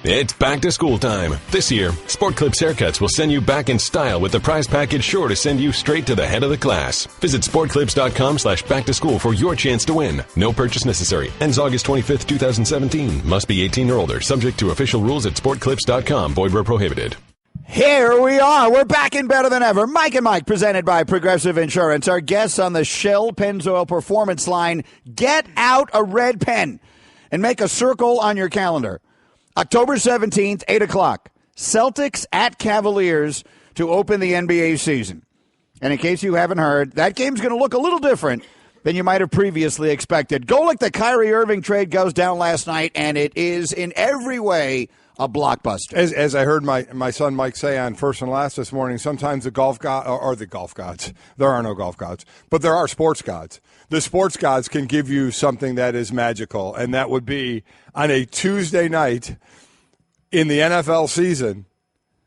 It's back to school time. This year, Sport Clips Haircuts will send you back in style with the prize package sure to send you straight to the head of the class. Visit sportclips.com/back-to-school for your chance to win. No purchase necessary. Ends August 25th, 2017. Must be 18 or older. Subject to official rules at sportclips.com. Void where prohibited. Here we are. We're back in better than ever. Mike and Mike, presented by Progressive Insurance. Our guests on the Shell Pennzoil Performance line. Get out a red pen and make a circle on your calendar. October 17th, 8 o'clock. Celtics at Cavaliers to open the NBA season. And in case you haven't heard, that game's going to look a little different than you might have previously expected. Go like the Kyrie Irving trade goes down last night, and it is in every way a blockbuster. As I heard my son Mike say on First and Last this morning, sometimes the golf god or the golf gods, there are no golf gods, but there are sports gods. The sports gods can give you something that is magical, and that would be on a Tuesday night in the NFL season,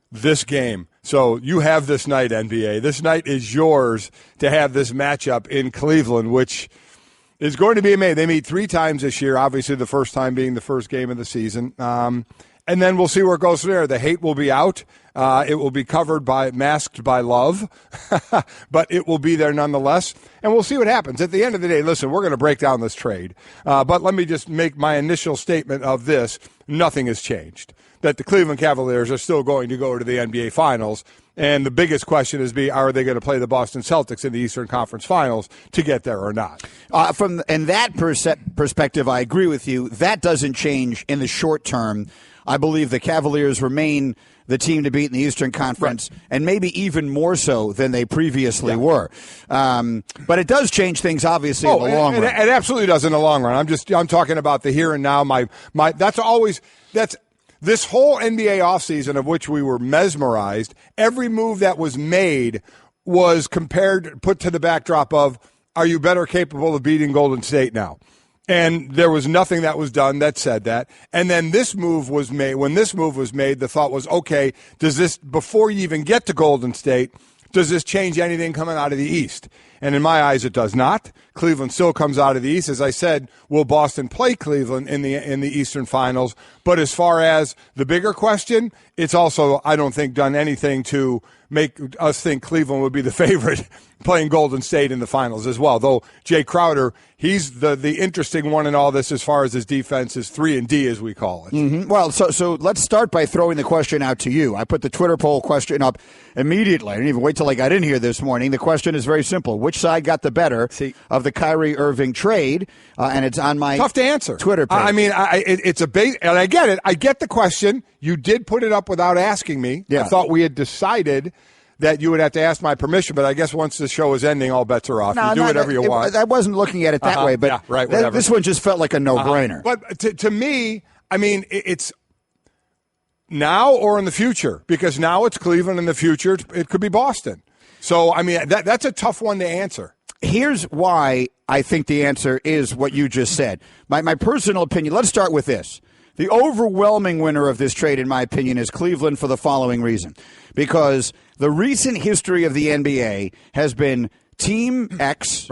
this game. So you have this night, NBA. This night is yours to have this matchup in Cleveland, which is going to be amazing. They meet 3 times this year, obviously the first time being the first game of the season. And then we'll see where it goes from there. The hate will be out. It will be masked by love, but it will be there nonetheless. And we'll see what happens. At the end of the day, listen, we're going to break down this trade. But let me just make my initial statement of this. Nothing has changed. That the Cleveland Cavaliers are still going to go to the NBA Finals. And the biggest question is, are they going to play the Boston Celtics in the Eastern Conference Finals to get there or not? From that perspective, I agree with you. That doesn't change in the short term. I believe the Cavaliers remain the team to beat in the Eastern Conference, right, and maybe even more so than they previously were. But it does change things, obviously, in the long run. It absolutely does in the long run. I'm talking about the here and now. This whole NBA offseason, of which we were mesmerized, every move that was made was put to the backdrop of, are you better capable of beating Golden State now? And there was nothing that was done that said that. And then this move was made. When this move was made, the thought was, okay, before you even get to Golden State, does this change anything coming out of the East? And in my eyes, it does not. Cleveland still comes out of the East. As I said, will Boston play Cleveland in the Eastern Finals? But as far as the bigger question, it's also, I don't think, done anything to make us think Cleveland would be the favorite playing Golden State in the finals as well. Though Jay Crowder, he's the interesting one in all this as far as his defense is 3-and-D, as we call it. Mm-hmm. Well, so let's start by throwing the question out to you. I put the Twitter poll question up immediately. I didn't even wait till I got in here this morning. The question is very simple. Which side got the better of the Kyrie Irving trade? And it's on my tough to answer Twitter page. I mean, it's a base, and I get it. I get the question. You did put it up without asking me. Yeah. I thought we had decided that you would have to ask my permission, but I guess once the show is ending, all bets are off. You do whatever you want. I wasn't looking at it that way, but this one just felt like a no-brainer. But to me, I mean, it's now or in the future, because now it's Cleveland, in the future it could be Boston. So, I mean, that's a tough one to answer. Here's why I think the answer is what you just said. My personal opinion, let's start with this. The overwhelming winner of this trade, in my opinion, is Cleveland for the following reason. Because the recent history of the NBA has been Team X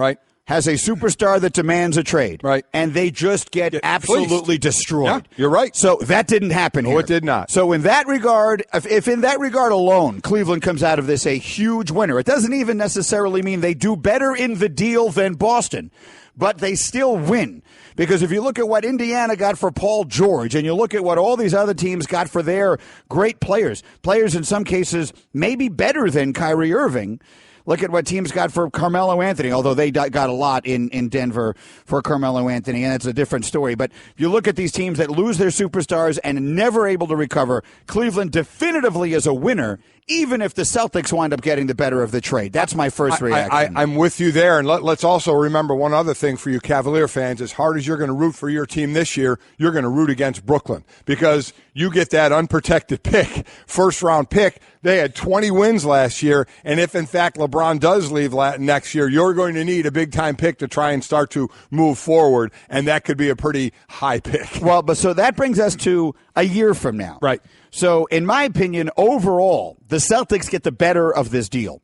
has a superstar that demands a trade. Right. And they just get absolutely destroyed. Yeah, you're right. So that didn't happen here. No, it did not. So in that regard, if in that regard alone, Cleveland comes out of this a huge winner, it doesn't even necessarily mean they do better in the deal than Boston, but they still win. Because if you look at what Indiana got for Paul George and you look at what all these other teams got for their great players in some cases maybe better than Kyrie Irving, look at what teams got for Carmelo Anthony, although they got a lot in Denver for Carmelo Anthony, and that's a different story. But if you look at these teams that lose their superstars and never able to recover, Cleveland definitively is a winner, even if the Celtics wind up getting the better of the trade. That's my first reaction. I'm with you there. And let's also remember one other thing for you Cavalier fans. As hard as you're going to root for your team this year, you're going to root against Brooklyn because you get that unprotected pick, first-round pick. They had 20 wins last year, and if, in fact, LeBron does leave next year, you're going to need a big-time pick to try and start to move forward, and that could be a pretty high pick. Well, but so that brings us to a year from now. Right. So, in my opinion, overall, the Celtics get the better of this deal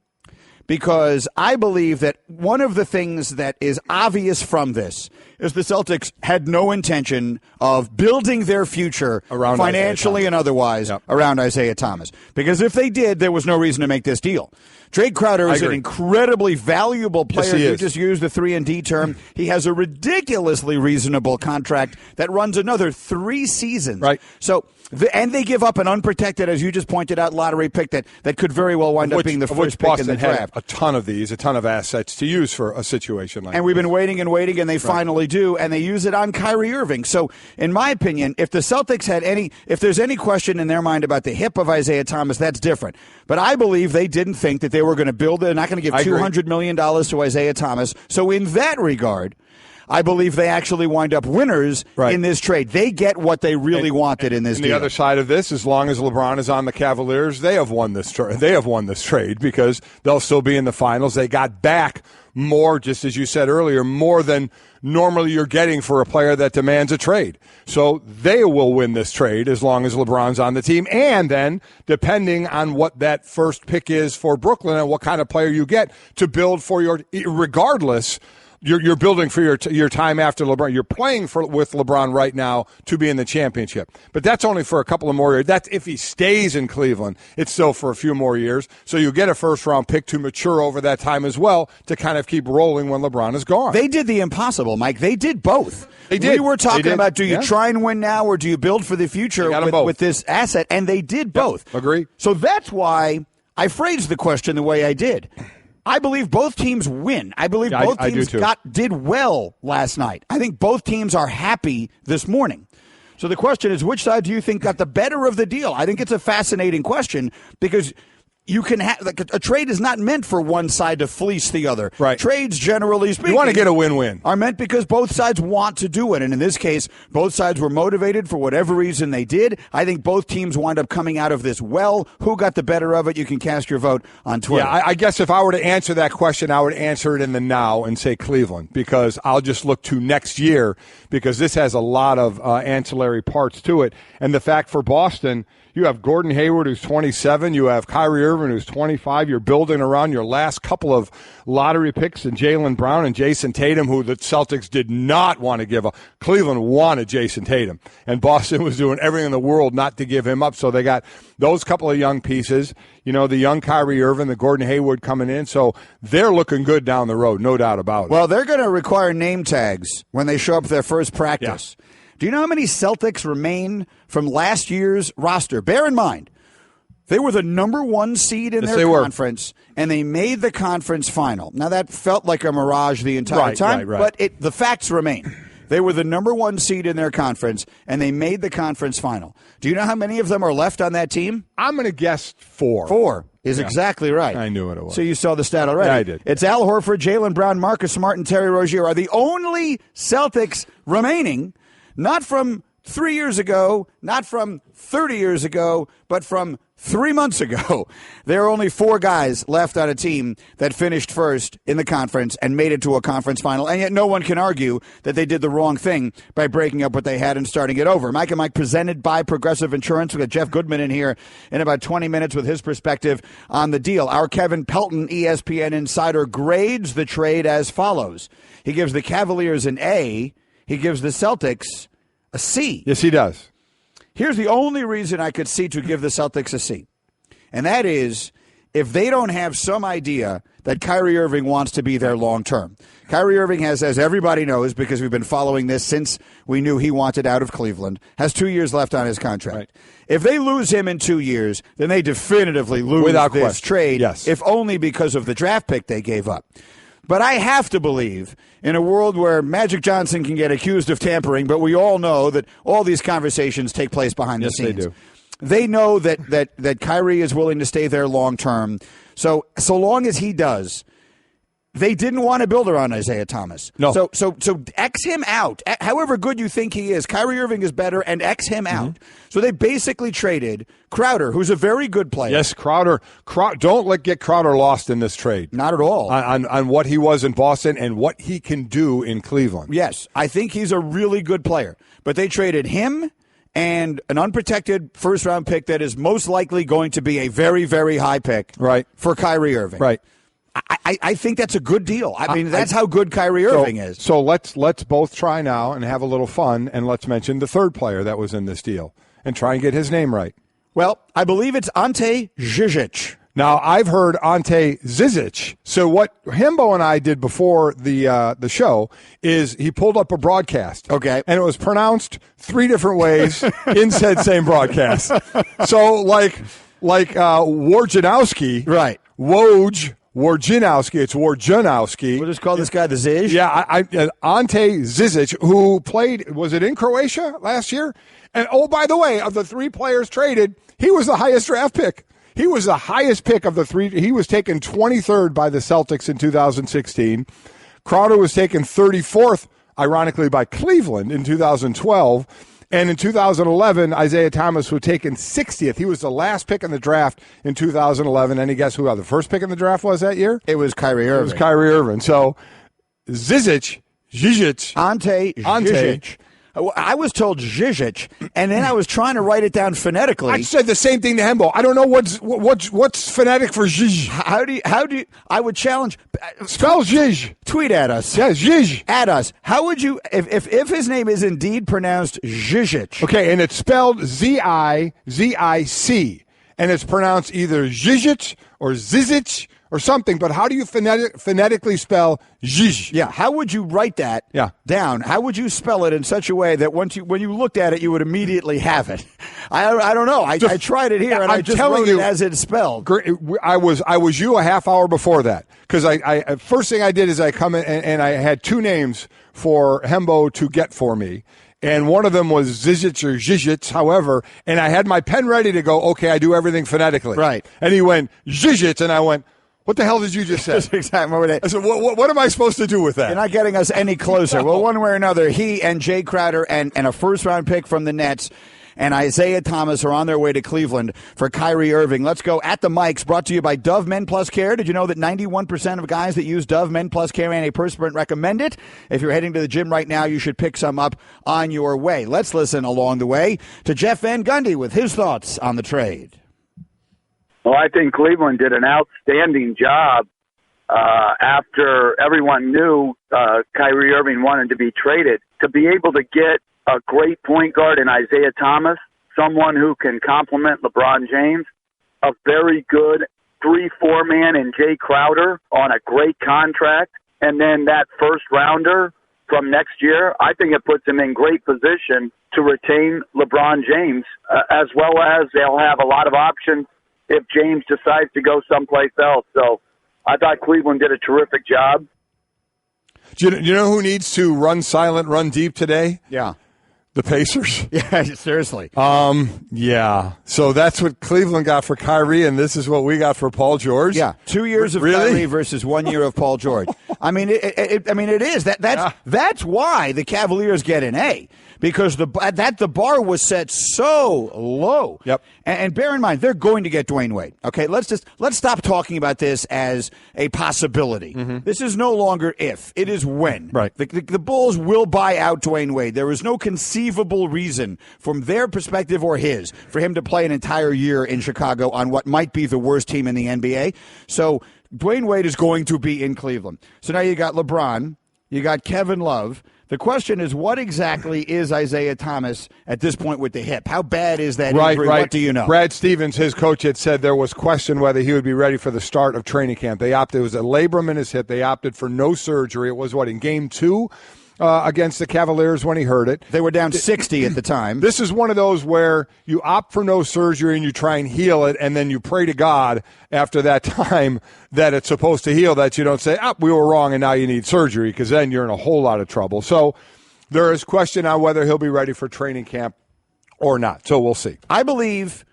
because I believe that one of the things that is obvious from this is the Celtics had no intention of building their future around financially and otherwise around Isaiah Thomas. Because if they did, there was no reason to make this deal. Jake Crowder is an incredibly valuable player. Yes, you just used the 3-and-D term. He has a ridiculously reasonable contract that runs another 3 seasons. Right. So, and they give up an unprotected, as you just pointed out, lottery pick that could very well wind up being the first pick in the draft. A ton of assets to use for a situation like this. And we've been waiting, and they finally do, and they use it on Kyrie Irving. So, in my opinion, if the Celtics had if there's any question in their mind about the hip of Isaiah Thomas, that's different. But I believe they didn't think that they were going to build it. They're not going to give $200 million to Isaiah Thomas. So, in that regard, I believe they actually wind up winners in this trade. They get what they really wanted in this deal. The other side of this, as long as LeBron is on the Cavaliers, they have won this trade because they'll still be in the finals. They got back more, just as you said earlier, more than normally you're getting for a player that demands a trade. So they will win this trade as long as LeBron's on the team. And then, depending on what that first pick is for Brooklyn and what kind of player you get to build for regardless, you're building for your time after LeBron. You're playing with LeBron right now to be in the championship. But that's only for a couple of more years. That's if he stays in Cleveland. It's still for a few more years. So you get a first-round pick to mature over that time as well to kind of keep rolling when LeBron is gone. They did the impossible, Mike. They did both. They did. We were talking about, do you try and win now or do you build for the future with this asset? And they did both. Agree. So that's why I phrased the question the way I did. I believe both teams win. I believe both teams did well last night. I think both teams are happy this morning. So the question is, which side do you think got the better of the deal? I think it's a fascinating question because you can have a trade is not meant for one side to fleece the other. Right. Trades, generally speaking, you want to get a win-win, are meant because both sides want to do it. And in this case, both sides were motivated for whatever reason they did. I think both teams wind up coming out of this well. Who got the better of it? You can cast your vote on Twitter. Yeah, I guess if I were to answer that question, I would answer it in the now and say Cleveland, because I'll just look to next year, because this has a lot of ancillary parts to it. And the fact for Boston, you have Gordon Hayward, who's 27. You have Kyrie Irving, who's 25. You're building around your last couple of lottery picks in Jaylen Brown and Jason Tatum, who the Celtics did not want to give up. Cleveland wanted Jason Tatum, and Boston was doing everything in the world not to give him up. So they got those couple of young pieces, the young Kyrie Irving, the Gordon Hayward coming in. So they're looking good down the road, no doubt about it. Well, they're going to require name tags when they show up for their first practice. Yeah. Do you know how many Celtics remain from last year's roster? Bear in mind, they were the number 1 seed in their conference, and they made the conference final. Now, that felt like a mirage the entire time, but the facts remain. They were the number 1 seed in their conference, and they made the conference final. Do you know how many of them are left on that team? I'm going to guess 4. 4 is exactly right. I knew it was. So you saw the stat already. Yeah, I did. It's Al Horford, Jaylen Brown, Marcus Smart, and Terry Rozier are the only Celtics remaining. Not from 3 years ago, not from 30 years ago, but from 3 months ago. There are only 4 guys left on a team that finished first in the conference and made it to a conference final, and yet no one can argue that they did the wrong thing by breaking up what they had and starting it over. Mike and Mike presented by Progressive Insurance. We've got Jeff Goodman in here in about 20 minutes with his perspective on the deal. Our Kevin Pelton, ESPN insider, grades the trade as follows. He gives the Cavaliers an A. He gives the Celtics a C. Yes, he does. Here's the only reason I could see to give the Celtics a C, and that is if they don't have some idea that Kyrie Irving wants to be there long term. Kyrie Irving has, as everybody knows, because we've been following this since we knew he wanted out of Cleveland, has 2 years left on his contract. Right. If they lose him in 2 years, then they definitively lose without this question. trade, yes. If only because of the draft pick they gave up. But I have to believe, in a world where Magic Johnson can get accused of tampering, but we all know that all these conversations take place behind the scenes. They do. They know that Kyrie is willing to stay there long term. So long as he does, they didn't want to build around Isaiah Thomas. No. So X him out. However good you think he is, Kyrie Irving is better, and X him out. So they basically traded Crowder, who's a very good player. Yes, Crowder. Don't get Crowder lost in this trade. Not at all. On what he was in Boston and what he can do in Cleveland. Yes, I think he's a really good player. But they traded him and an unprotected first-round pick that is most likely going to be a very, very high pick right. for Kyrie Irving. Right. I think that's a good deal. I mean, that's how good Kyrie Irving is. So let's both try now and have a little fun, and let's mention the third player that was in this deal and try and get his name right. Well, I believe it's Ante Zizic. Now, I've heard Ante Zizic. So what Himbo and I did before the show is he pulled up a broadcast. Okay. And it was pronounced 3 different ways in said same broadcast. So like Wojnarowski. Right. Wojnarowski. It's Wojnarowski. We'll just call this guy the Ziz. Yeah, Ante Zizic, who played, was it in Croatia last year? And, oh, by the way, of the 3 players traded, he was the highest draft pick. He was the highest pick of the 3. He was taken 23rd by the Celtics in 2016. Crowder was taken 34th, ironically, by Cleveland in 2012. And in 2011, Isaiah Thomas was taken 60th. He was the last pick in the draft in 2011. Any guess who the first pick in the draft was that year? It was Kyrie Irving. It was Kyrie Irving. So Zizic. Ante Zizic. I was told Zizic, and then I was trying to write it down phonetically. I said the same thing to Hembo. I don't know what's phonetic for Ziz. How do you? I would challenge. Spell Ziz. Tweet at us. Yeah, Ziz. At us. How would you? If his name is indeed pronounced Zizic? Okay, and it's spelled Zizic, and it's pronounced either Zizic or Zizic or something, but how do you phonetically spell Ziz? Yeah, how would you write that down? How would you spell it in such a way that when you looked at it, you would immediately have it? I don't know. I tried it here, and I just wrote it as it's spelled. I was you a half hour before that, because I first thing I did is I come in and I had 2 names for Hembo to get for me. And one of them was Zizic or Zizic, however, and I had my pen ready to go, okay, I do everything phonetically. Right. And he went, Zizic, and I went, what the hell did you just say? That's exactly what it is. I said, what am I supposed to do with that? You're not getting us any closer. No. Well, one way or another, he and Jay Crowder and a first-round pick from the Nets and Isaiah Thomas are on their way to Cleveland for Kyrie Irving. Let's go at the mics, brought to you by Dove Men Plus Care. Did you know that 91% of guys that use Dove Men Plus Care antiperspirant recommend it? If you're heading to the gym right now, you should pick some up on your way. Let's listen along the way to Jeff Van Gundy with his thoughts on the trade. Well, I think Cleveland did an outstanding job after everyone knew Kyrie Irving wanted to be traded. To be able to get a great point guard in Isaiah Thomas, someone who can complement LeBron James, a very good 3-4 man in Jay Crowder on a great contract, and then that first rounder from next year, I think it puts him in great position to retain LeBron James, as well as they'll have a lot of options if James decides to go someplace else. So I thought Cleveland did a terrific job. Do you know who needs to run silent, run deep today? Yeah. The Pacers. Yeah, seriously. Yeah. So that's what Cleveland got for Kyrie, and this is what we got for Paul George. Yeah, 2 years of Kyrie versus 1 year of Paul George. I mean, it is. That's why the Cavaliers get an A, because the bar was set so low. Yep. And bear in mind, they're going to get Dwayne Wade. Okay, let's stop talking about this as a possibility. Mm-hmm. This is no longer if; it is when. Right. The Bulls will buy out Dwayne Wade. There is no conceivable reason from their perspective or his for him to play an entire year in Chicago on what might be the worst team in the NBA. So Dwayne Wade is going to be in Cleveland. So now you got LeBron, you got Kevin Love. The question is, what exactly is Isaiah Thomas at this point with the hip? How bad is that injury? Right. What do you know? Brad Stevens, his coach, had said there was question whether he would be ready for the start of training camp. It was a labrum in his hip. They opted for no surgery. It was, in game 2 against the Cavaliers when he heard it. They were down 60 at the time. This is one of those where you opt for no surgery and you try and heal it, and then you pray to God after that time that it's supposed to heal, that you don't say, we were wrong and now you need surgery, because then you're in a whole lot of trouble. So there is question on whether he'll be ready for training camp or not. So we'll see. I believe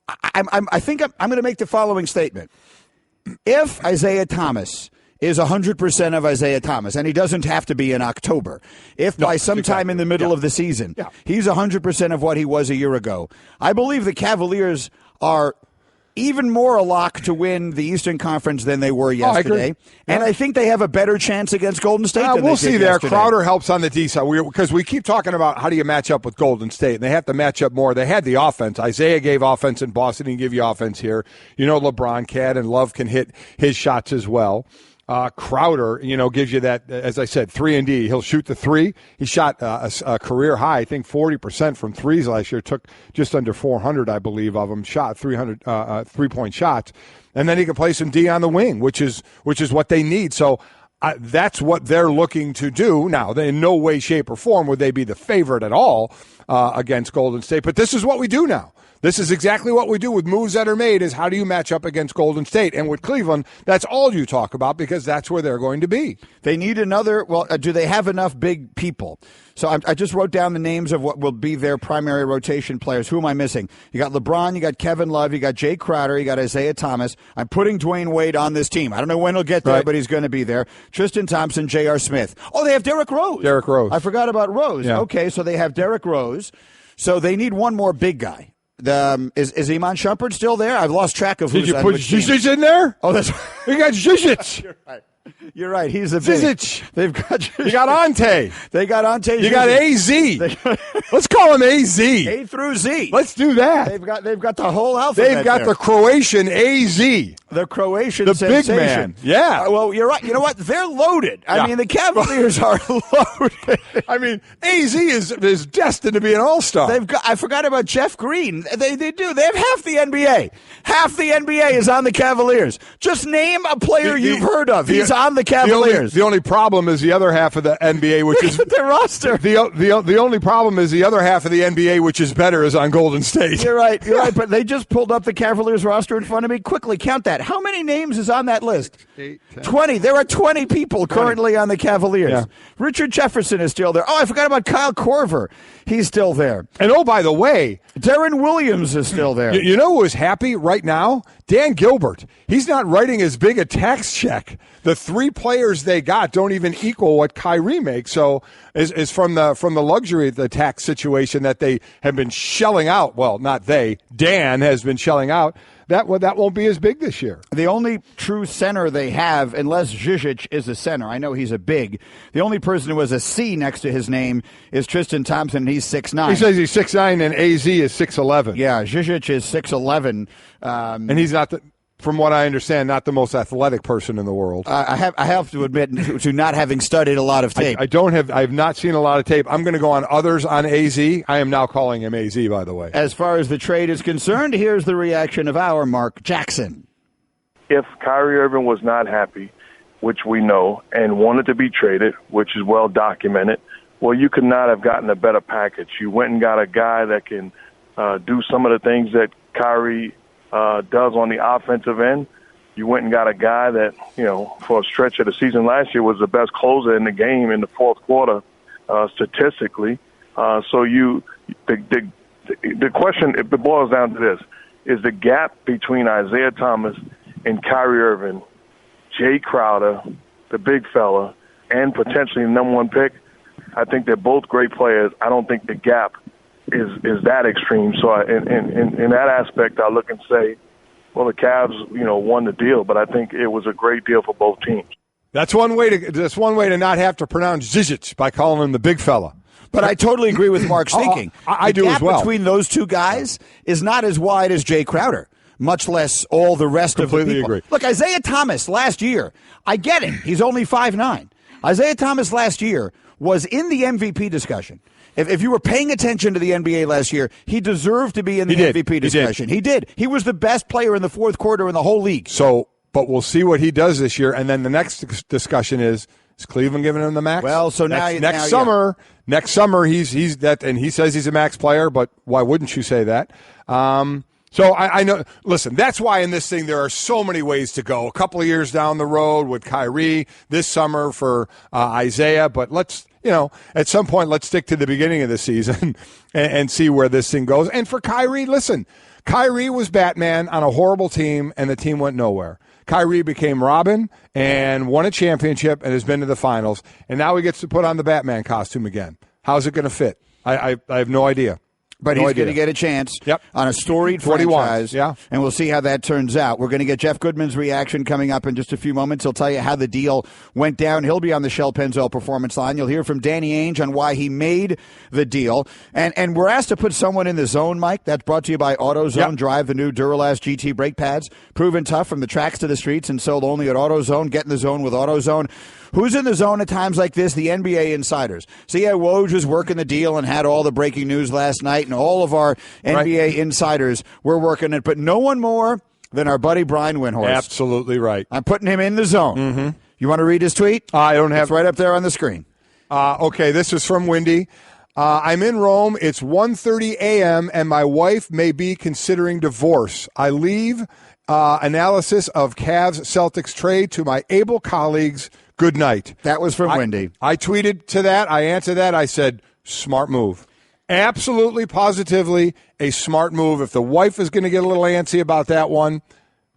I think I'm going to make the following statement. If Isaiah Thomas is 100% of Isaiah Thomas, and he doesn't have to be in October. If by sometime in the middle of the season, he's 100% of what he was a year ago, I believe the Cavaliers are even more a lock to win the Eastern Conference than they were yesterday. And I think they have a better chance against Golden State than we'll they did see there. yesterday. Crowder helps on the D side because we keep talking about how do you match up with Golden State, and they have to match up more. They had the offense. Isaiah gave offense in Boston. He can give you offense here. LeBron can, and Love can hit his shots as well. Crowder, gives you that, as I said, 3-and-D. He'll shoot the three. He shot a career high, I think 40% from threes last year. Took just under 400, I believe, of them. Shot 300 3-point shots, and then he can play some D on the wing, which is what they need. So that's what they're looking to do. Now, in no way, shape, or form would they be the favorite at all against Golden State. But this is what we do now. This is exactly what we do with moves that are made, is how do you match up against Golden State? And with Cleveland, that's all you talk about because that's where they're going to be. They need do they have enough big people? So I just wrote down the names of what will be their primary rotation players. Who am I missing? You got LeBron, you got Kevin Love, you got Jay Crowder, you got Isaiah Thomas. I'm putting Dwayne Wade on this team. I don't know when he'll get there, but he's going to be there. Tristan Thompson, J.R. Smith. Oh, they have Derrick Rose. I forgot about Rose. Yeah. Okay, so they have Derrick Rose. So they need one more big guy. Is Iman Shumpert still there? I've lost track of who's on which team. Did you put Zizic in there? Oh, that's you got Zizic. You're right. He's a Zizic. They've got you got Ante. They got Ante. You got AZ. Let's call him AZ. A through Z. Let's do that. They've got the whole alphabet. They've got the Croatian AZ. The Croatian the sensation. Big man. Yeah. Well, you're right. You know what? They're loaded. I mean, the Cavaliers are loaded. I mean, AZ is destined to be an all-star. I forgot about Jeff Green. They do. They have half the NBA. Half the NBA is on the Cavaliers. Just name a player you've heard of. He's on the Cavaliers. The only problem is the other half of the NBA, which is their roster. The only problem is the other half of the NBA, which is better, is on Golden State. You're right. But they just pulled up the Cavaliers roster in front of me. Quickly count that. How many names is on that list? 8, 10. 20. There are 20 people currently on the Cavaliers. Yeah. Richard Jefferson is still there. Oh, I forgot about Kyle Korver. He's still there. And oh, by the way, Darren Williams is still there. You know who is happy right now? Dan Gilbert. He's not writing as big a tax check. The 3 players they got don't even equal what Kyrie makes. So is from the luxury of the tax situation that they have been shelling out. Well, not they. Dan has been shelling out. That won't be as big this year. The only true center they have, unless Zizic is a center, I know he's a big. The only person who has a C next to his name is Tristan Thompson. He's 6'9". He says he's 6'9", and AZ is 6'11". Yeah, Zizic is 6'11". And he's not from what I understand, not the most athletic person in the world. I have to admit to not having studied a lot of tape. I have not seen a lot of tape. I'm going to go on others on AZ. I am now calling him AZ, by the way. As far as the trade is concerned, here's the reaction of our Mark Jackson. If Kyrie Irving was not happy, which we know, and wanted to be traded, which is well documented, well, you could not have gotten a better package. You went and got a guy that can do some of the things that Kyrie does on the offensive end. You went and got a guy that, for a stretch of the season last year was the best closer in the game in the fourth quarter, statistically. So the question, it boils down to this: is the gap between Isaiah Thomas and Kyrie Irving, Jay Crowder, the big fella, and potentially the number 1 pick? I think they're both great players. I don't think the gap is that extreme. So in that aspect, I look and say, well, the Cavs, won the deal, but I think it was a great deal for both teams. That's one way to not have to pronounce Zizic by calling him the big fella. But I totally agree with Mark's thinking. I do as well. The gap between those two guys is not as wide as Jay Crowder, much less all the rest of the people. Completely agree. Look, Isaiah Thomas last year, I get it. He's only 5'9". Isaiah Thomas last year was in the MVP discussion. If you were paying attention to the NBA last year, he deserved to be in the MVP discussion. He did. He was the best player in the fourth quarter in the whole league. So, but we'll see what he does this year. And then the next discussion is Cleveland giving him the max? Well, so next summer he's that, and he says he's a max player. But why wouldn't you say that? So I know. Listen, that's why in this thing there are so many ways to go. A couple of years down the road with Kyrie, this summer for Isaiah. But let's. At some point, let's stick to the beginning of the season and see where this thing goes. And for Kyrie, listen, Kyrie was Batman on a horrible team, and the team went nowhere. Kyrie became Robin and won a championship and has been to the finals, and now he gets to put on the Batman costume again. How's it going to fit? I have no idea. But he's going to get a chance on a storied franchise, and we'll see how that turns out. We're going to get Jeff Goodman's reaction coming up in just a few moments. He'll tell you how the deal went down. He'll be on the Shell Pennzoil Performance Line. You'll hear from Danny Ainge on why he made the deal. And we're asked to put someone in the zone, Mike. That's brought to you by AutoZone. Drive the new Duralast GT brake pads. Proven tough from the tracks to the streets and sold only at AutoZone. Get in the zone with AutoZone. Who's in the zone at times like this? The NBA insiders. So, Woj was working the deal and had all the breaking news last night, and all of our NBA insiders were working it, but no one more than our buddy Brian Windhorst. Absolutely right. I'm putting him in the zone. Mm-hmm. You want to read his tweet? I don't have. It's right up there on the screen. Okay, this is from Windy. I'm in Rome. It's 1:30 a.m., and my wife may be considering divorce. I leave analysis of Cavs-Celtics trade to my able colleagues. Good night. That was from Wendy. I tweeted to that. I answered that. I said, smart move. Absolutely, positively a smart move. If the wife is going to get a little antsy about that one,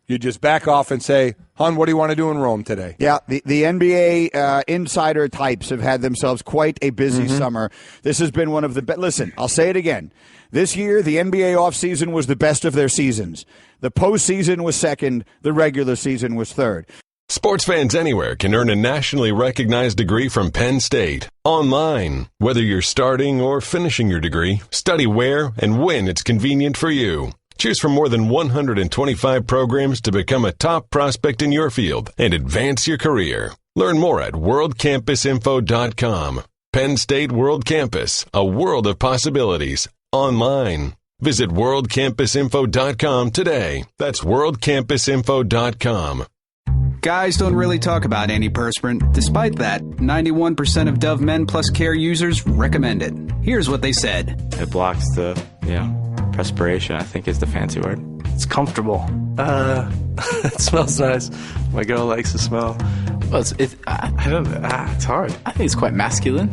you just back off and say, hon, what do you want to do in Rome today? Yeah, the NBA insider types have had themselves quite a busy summer. This has been one of the best. Listen, I'll say it again. This year, the NBA offseason was the best of their seasons. The postseason was second. The regular season was third. Sports fans anywhere can earn a nationally recognized degree from Penn State. Online. Whether you're starting or finishing your degree, study where and when it's convenient for you. Choose from more than 125 programs to become a top prospect in your field and advance your career. Learn more at worldcampusinfo.com. Penn State World Campus, a world of possibilities. Online. Visit worldcampusinfo.com today. That's worldcampusinfo.com. Guys don't really talk about antiperspirant. Despite that, 91% of Dove Men Plus Care users recommend it. Here's what they said. It blocks the, perspiration, I think is the fancy word. It's comfortable. It smells nice. My girl likes the smell. Well, it's hard. I think it's quite masculine.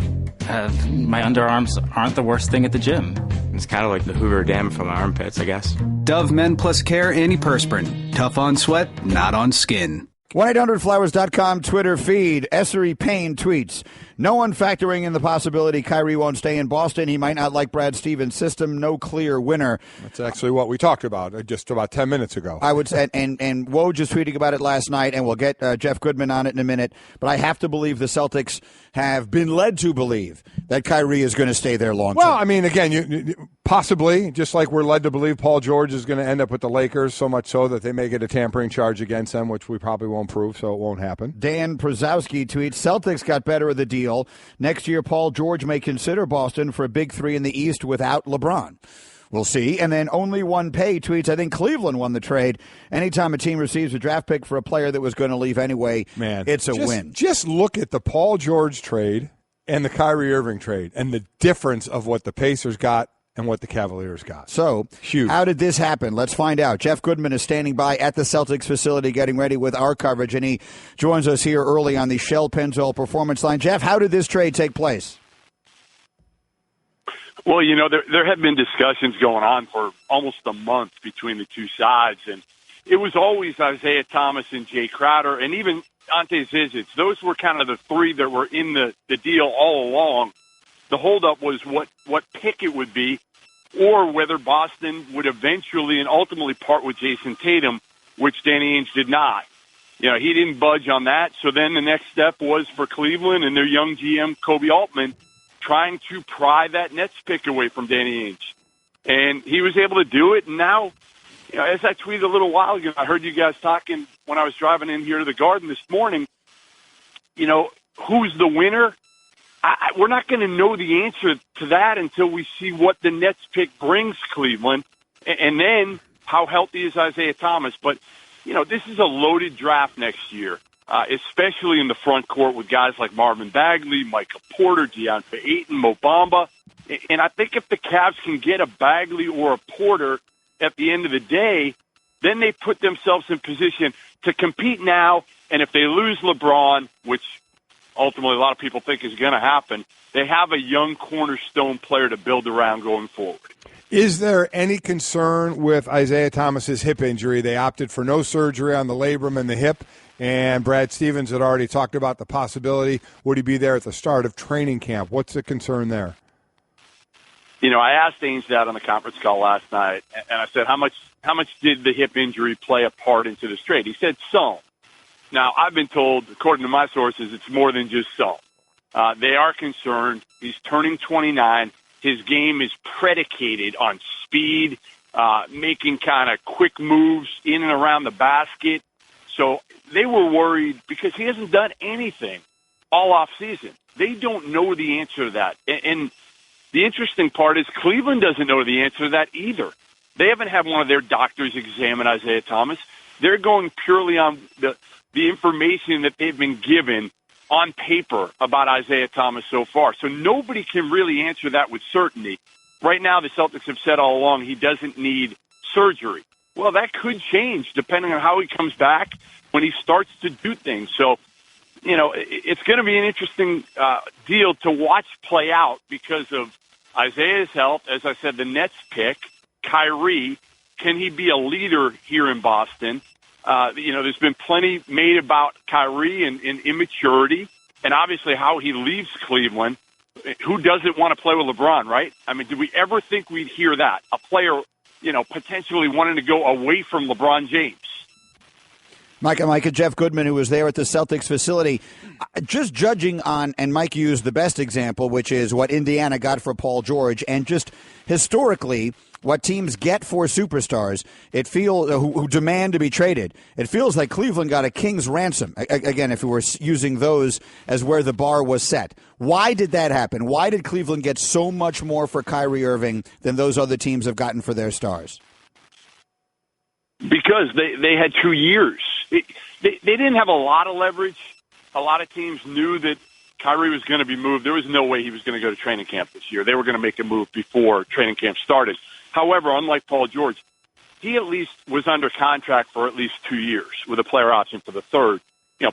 My underarms aren't the worst thing at the gym. It's kind of like the Hoover Dam from my armpits, I guess. Dove Men Plus Care antiperspirant. Tough on sweat, not on skin. 1-800-Flowers.com Twitter feed. Essery Payne tweets, no one factoring in the possibility Kyrie won't stay in Boston. He might not like Brad Stevens' system. No clear winner. That's actually what we talked about just about 10 minutes ago. I would say, and Woj just tweeting about it last night, and we'll get Jeff Goodman on it in a minute. But I have to believe the Celtics have been led to believe that Kyrie is going to stay there long term. Well, I mean, again, you possibly, just like we're led to believe Paul George is going to end up with the Lakers, so much so that they may get a tampering charge against them, which we probably won't prove, so it won't happen. Dan Przowski tweets, Celtics got better of the deal. Next year, Paul George may consider Boston for a big three in the East without LeBron. We'll see. And then Only One Pay tweets, I think Cleveland won the trade. Anytime a team receives a draft pick for a player that was going to leave anyway, it's a win. Just look at the Paul George trade and the Kyrie Irving trade and the difference of what the Pacers got and what the Cavaliers got. So, huge. How did this happen? Let's find out. Jeff Goodman is standing by at the Celtics facility getting ready with our coverage, and he joins us here early on the Shell Pennzoil Performance Line. Jeff, how did this trade take place? Well, there have been discussions going on for almost a month between the two sides, and it was always Isaiah Thomas and Jay Crowder, and even Ante Zizic. Those were kind of the three that were in the deal all along. The holdup was what pick it would be, or whether Boston would eventually and ultimately part with Jason Tatum, which Danny Ainge did not. He didn't budge on that. So then the next step was for Cleveland and their young GM, Kobe Altman, trying to pry that Nets pick away from Danny Ainge. And he was able to do it. And now, as I tweeted a little while ago, I heard you guys talking when I was driving in here to the Garden this morning, who's the winner? We're not going to know the answer to that until we see what the Nets pick brings Cleveland, and then how healthy is Isaiah Thomas. But, this is a loaded draft next year, especially in the front court with guys like Marvin Bagley, Michael Porter, DeAndre Ayton, Mo Bamba. And I think if the Cavs can get a Bagley or a Porter at the end of the day, then they put themselves in position to compete now. And if they lose LeBron, which ultimately a lot of people think is going to happen, they have a young cornerstone player to build around going forward. Is there any concern with Isaiah Thomas's hip injury? They opted for no surgery on the labrum and the hip, and Brad Stevens had already talked about the possibility. Would he be there at the start of training camp? What's the concern there? I asked Ainge that on the conference call last night, and I said, how much did the hip injury play a part into this trade? He said some. Now, I've been told, according to my sources, it's more than just some. They are concerned. He's turning 29. His game is predicated on speed, making kind of quick moves in and around the basket. So they were worried because he hasn't done anything all off season. They don't know the answer to that. And the interesting part is Cleveland doesn't know the answer to that either. They haven't had one of their doctors examine Isaiah Thomas. They're going purely on the information that they've been given on paper about Isaiah Thomas so far. So nobody can really answer that with certainty. Right now, the Celtics have said all along he doesn't need surgery. Well, that could change depending on how he comes back when he starts to do things. So, it's going to be an interesting deal to watch play out because of Isaiah's health. As I said, the Nets pick, Kyrie, can he be a leader here in Boston? There's been plenty made about Kyrie and immaturity and obviously how he leaves Cleveland. Who doesn't want to play with LeBron, right? I mean, did we ever think we'd hear that? A player, potentially wanting to go away from LeBron James. Micah, Jeff Goodman, who was there at the Celtics facility, just judging on, and Mike used the best example, which is what Indiana got for Paul George, and just historically what teams get for superstars, it feels who demand to be traded. It feels like Cleveland got a king's ransom. Again, if we were using those as where the bar was set. Why did that happen? Why did Cleveland get so much more for Kyrie Irving than those other teams have gotten for their stars? Because they had 2 years. They didn't have a lot of leverage. A lot of teams knew that Kyrie was going to be moved. There was no way he was going to go to training camp this year. They were going to make a move before training camp started. However, unlike Paul George, he at least was under contract for at least 2 years with a player option for the third.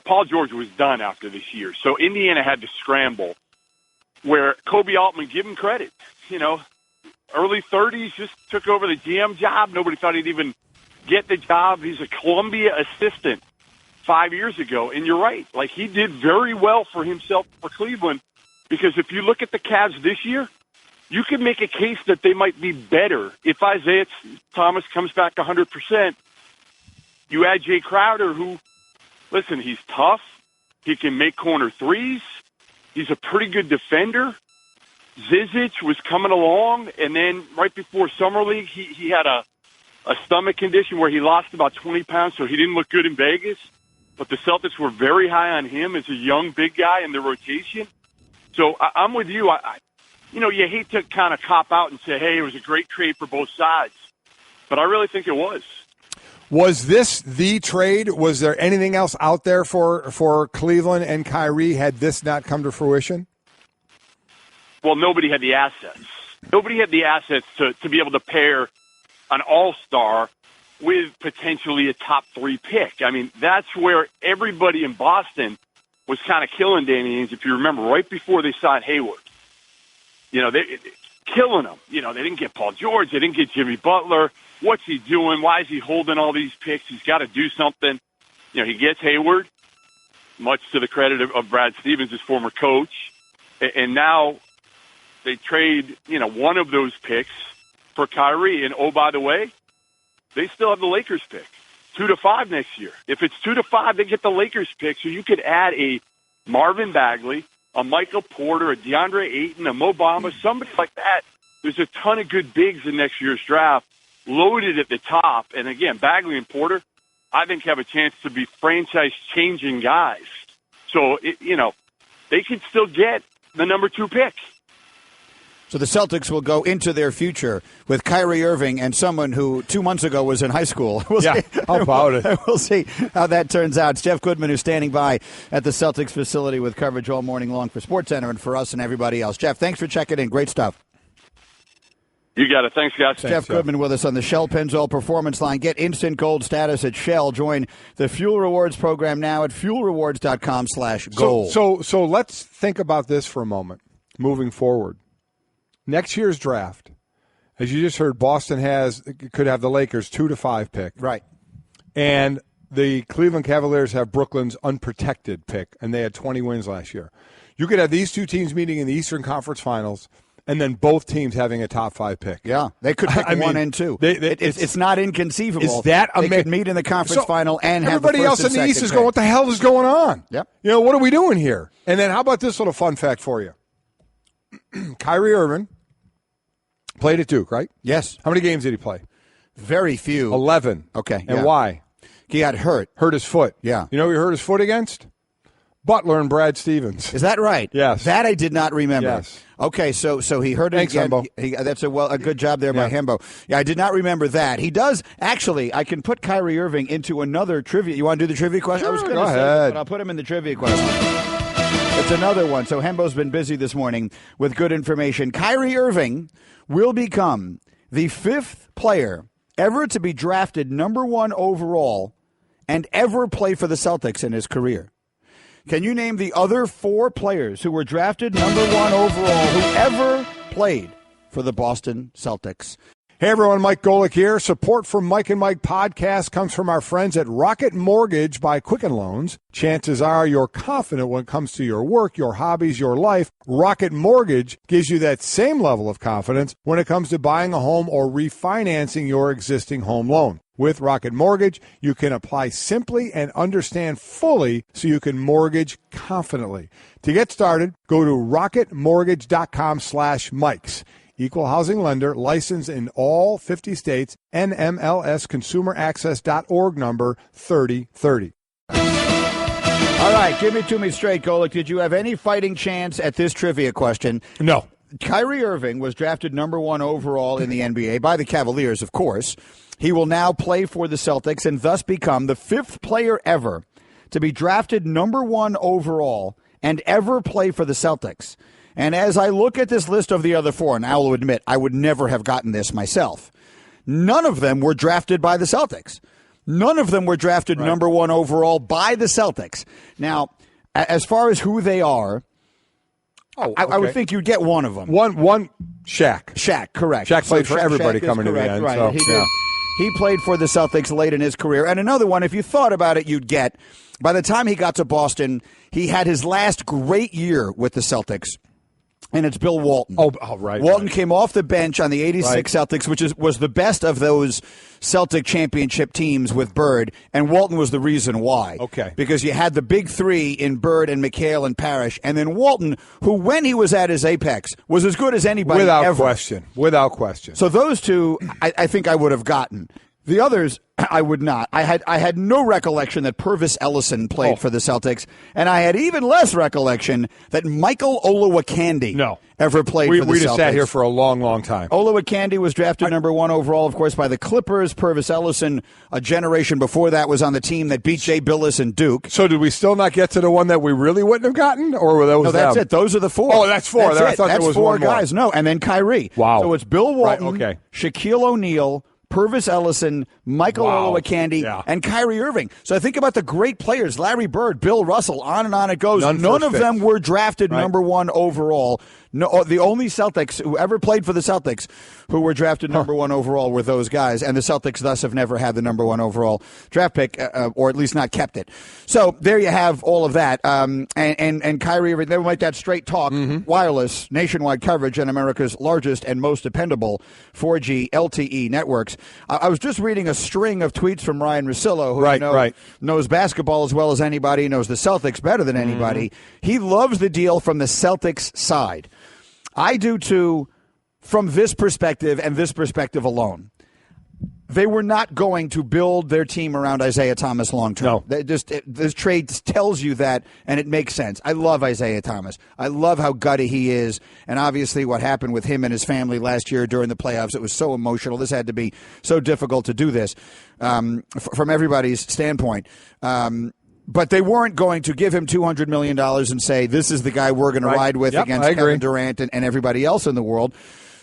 Paul George was done after this year. So Indiana had to scramble where Kobe Altman, give him credit, early 30s, just took over the GM job. Nobody thought he'd even get the job. He's a Columbia assistant 5 years ago. And you're right. Like, he did very well for himself for Cleveland because if you look at the Cavs this year, you can make a case that they might be better if Isaiah Thomas comes back 100%. You add Jay Crowder, who, listen, he's tough. He can make corner threes. He's a pretty good defender. Zizic was coming along, and then right before Summer League, he had a stomach condition where he lost about 20 pounds, so he didn't look good in Vegas. But the Celtics were very high on him as a young, big guy in the rotation. So I'm with you. You hate to kind of cop out and say, hey, it was a great trade for both sides. But I really think it was. Was this the trade? Was there anything else out there for Cleveland and Kyrie had this not come to fruition? Well, nobody had the assets. Nobody had the assets to be able to pair an all-star with potentially a top 3 pick. I mean, that's where everybody in Boston was kind of killing Danny Ainge, if you remember, right before they signed Hayward. They killing him. They didn't get Paul George. They didn't get Jimmy Butler. What's he doing? Why is he holding all these picks? He's got to do something. He gets Hayward, much to the credit of Brad Stevens, his former coach. And now they trade, one of those picks for Kyrie. And, oh, by the way, they still have the Lakers pick, 2 to 5 next year. If it's 2 to 5, they get the Lakers pick. So you could add a Marvin Bagley, a Michael Porter, a DeAndre Ayton, a Mo Bamba, somebody like that. There's a ton of good bigs in next year's draft loaded at the top. And, again, Bagley and Porter, I think, have a chance to be franchise-changing guys. So, they can still get the number 2 pick. So the Celtics will go into their future with Kyrie Irving and someone who 2 months ago was in high school. How about it? We'll see how that turns out. It's Jeff Goodman, who's standing by at the Celtics facility with coverage all morning long for SportsCenter and for us and everybody else. Jeff, thanks for checking in. Great stuff. You got it. Thanks, guys. Jeff Goodman with us on the Shell Pennzoil Performance Line. Get instant gold status at Shell. Join the Fuel Rewards program now at fuelrewards.com/gold. So let's think about this for a moment moving forward. Next year's draft, as you just heard, Boston could have the Lakers 2 to 5 pick. Right. And the Cleveland Cavaliers have Brooklyn's unprotected pick, and they had 20 wins last year. You could have these two teams meeting in the Eastern Conference Finals, and then both teams having a top 5 pick. Yeah, they could pick 1 and 2. It's not inconceivable. Is that they could meet in the conference final and have everybody the first else in the East pick. is going, what the hell is going on? Yep. What are we doing here? And then how about this little fun fact for you? Kyrie Irving played at Duke, right? Yes. How many games did he play? Very few. 11. Okay. And why? He got hurt. Hurt his foot. Yeah. You know who he hurt his foot against? Butler and Brad Stevens. Is that right? Yes. That I did not remember. Yes. Okay, so he hurt it Thanks, again. Hembo. That's a good job there by Hembo. Yeah, I did not remember that. He does actually. I can put Kyrie Irving into another trivia. You want to do the trivia question? Sure, I was going go to say ahead. this, but I'll put him in the trivia question. It's another one. So Hembo's been busy this morning with good information. Kyrie Irving will become the 5th player ever to be drafted number 1 overall and ever play for the Celtics in his career. Can you name the other 4 players who were drafted number 1 overall who ever played for the Boston Celtics? Hey, everyone, Mike Golick here. Support for Mike and Mike podcast comes from our friends at Rocket Mortgage by Quicken Loans. Chances are you're confident when it comes to your work, your hobbies, your life. Rocket Mortgage gives you that same level of confidence when it comes to buying a home or refinancing your existing home loan. With Rocket Mortgage, you can apply simply and understand fully so you can mortgage confidently. To get started, go to rocketmortgage.com/Mikes. Equal housing lender, licensed in all 50 states, NMLSconsumeraccess.org number 3030. All right, give it to me straight, Golick. Did you have any fighting chance at this trivia question? No. Kyrie Irving was drafted number 1 overall in the NBA by the Cavaliers, of course. He will now play for the Celtics and thus become the 5th player ever to be drafted number 1 overall and ever play for the Celtics. And as I look at this list of the other 4, and I will admit I would never have gotten this myself, none of them were drafted by the Celtics. None of them were drafted number 1 overall by the Celtics. Now, as far as who they are, I would think you'd get one of them. One Shaq. Shaq, correct. Shaq played for everybody coming to the end. Right. So, He played for the Celtics late in his career. And another one, if you thought about it, you'd get, by the time he got to Boston, he had his last great year with the Celtics. And it's Bill Walton. Oh, right. Walton came off the bench on the 86 Celtics, which was the best of those Celtic championship teams with Bird, and Walton was the reason why. Okay. Because you had the big 3 in Bird and McHale and Parrish, and then Walton, who when he was at his apex, was as good as anybody Without ever. Without question. So those 2, I think I would have gotten. The others, I would not. I had no recollection that Purvis Ellison played for the Celtics, and I had even less recollection that Michael Olowokandi ever played for the Celtics. We just sat here for a long, long time. Olowokandi was drafted number 1 overall, of course, by the Clippers. Purvis Ellison, a generation before that, was on the team that beat Jay Billis and Duke. So did we still not get to the one that we really wouldn't have gotten? Or were those No, that's them? it. Those are the 4. Oh, that's 4. That's I thought that's there was 4 one more. guys. No, and then Kyrie. Wow. So it's Bill Walton, Right, okay. Shaquille O'Neal, Purvis Ellison, Michael Olowokandi, and Kyrie Irving. So I think about the great players, Larry Bird, Bill Russell, on and on it goes. None of them were drafted number 1 overall. No, the only Celtics who ever played for the Celtics who were drafted number 1 overall were those guys, and the Celtics thus have never had the number 1 overall draft pick, or at least not kept it. So there you have all of that. And Kyrie Irving, they will make that straight talk, wireless, nationwide coverage on America's largest and most dependable 4G LTE networks. I was just reading a string of tweets from Ryan Russillo, who knows basketball as well as anybody, knows the Celtics better than anybody. He loves the deal from the Celtics side. I do too, from this perspective and this perspective alone. They were not going to build their team around Isaiah Thomas long term. No. This trade tells you that, and it makes sense. I love Isaiah Thomas. I love how gutty he is, and obviously what happened with him and his family last year during the playoffs. It was so emotional. This had to be so difficult to do this from everybody's standpoint. But they weren't going to give him $200 million and say, this is the guy we're going to ride with against Kevin Durant and everybody else in the world.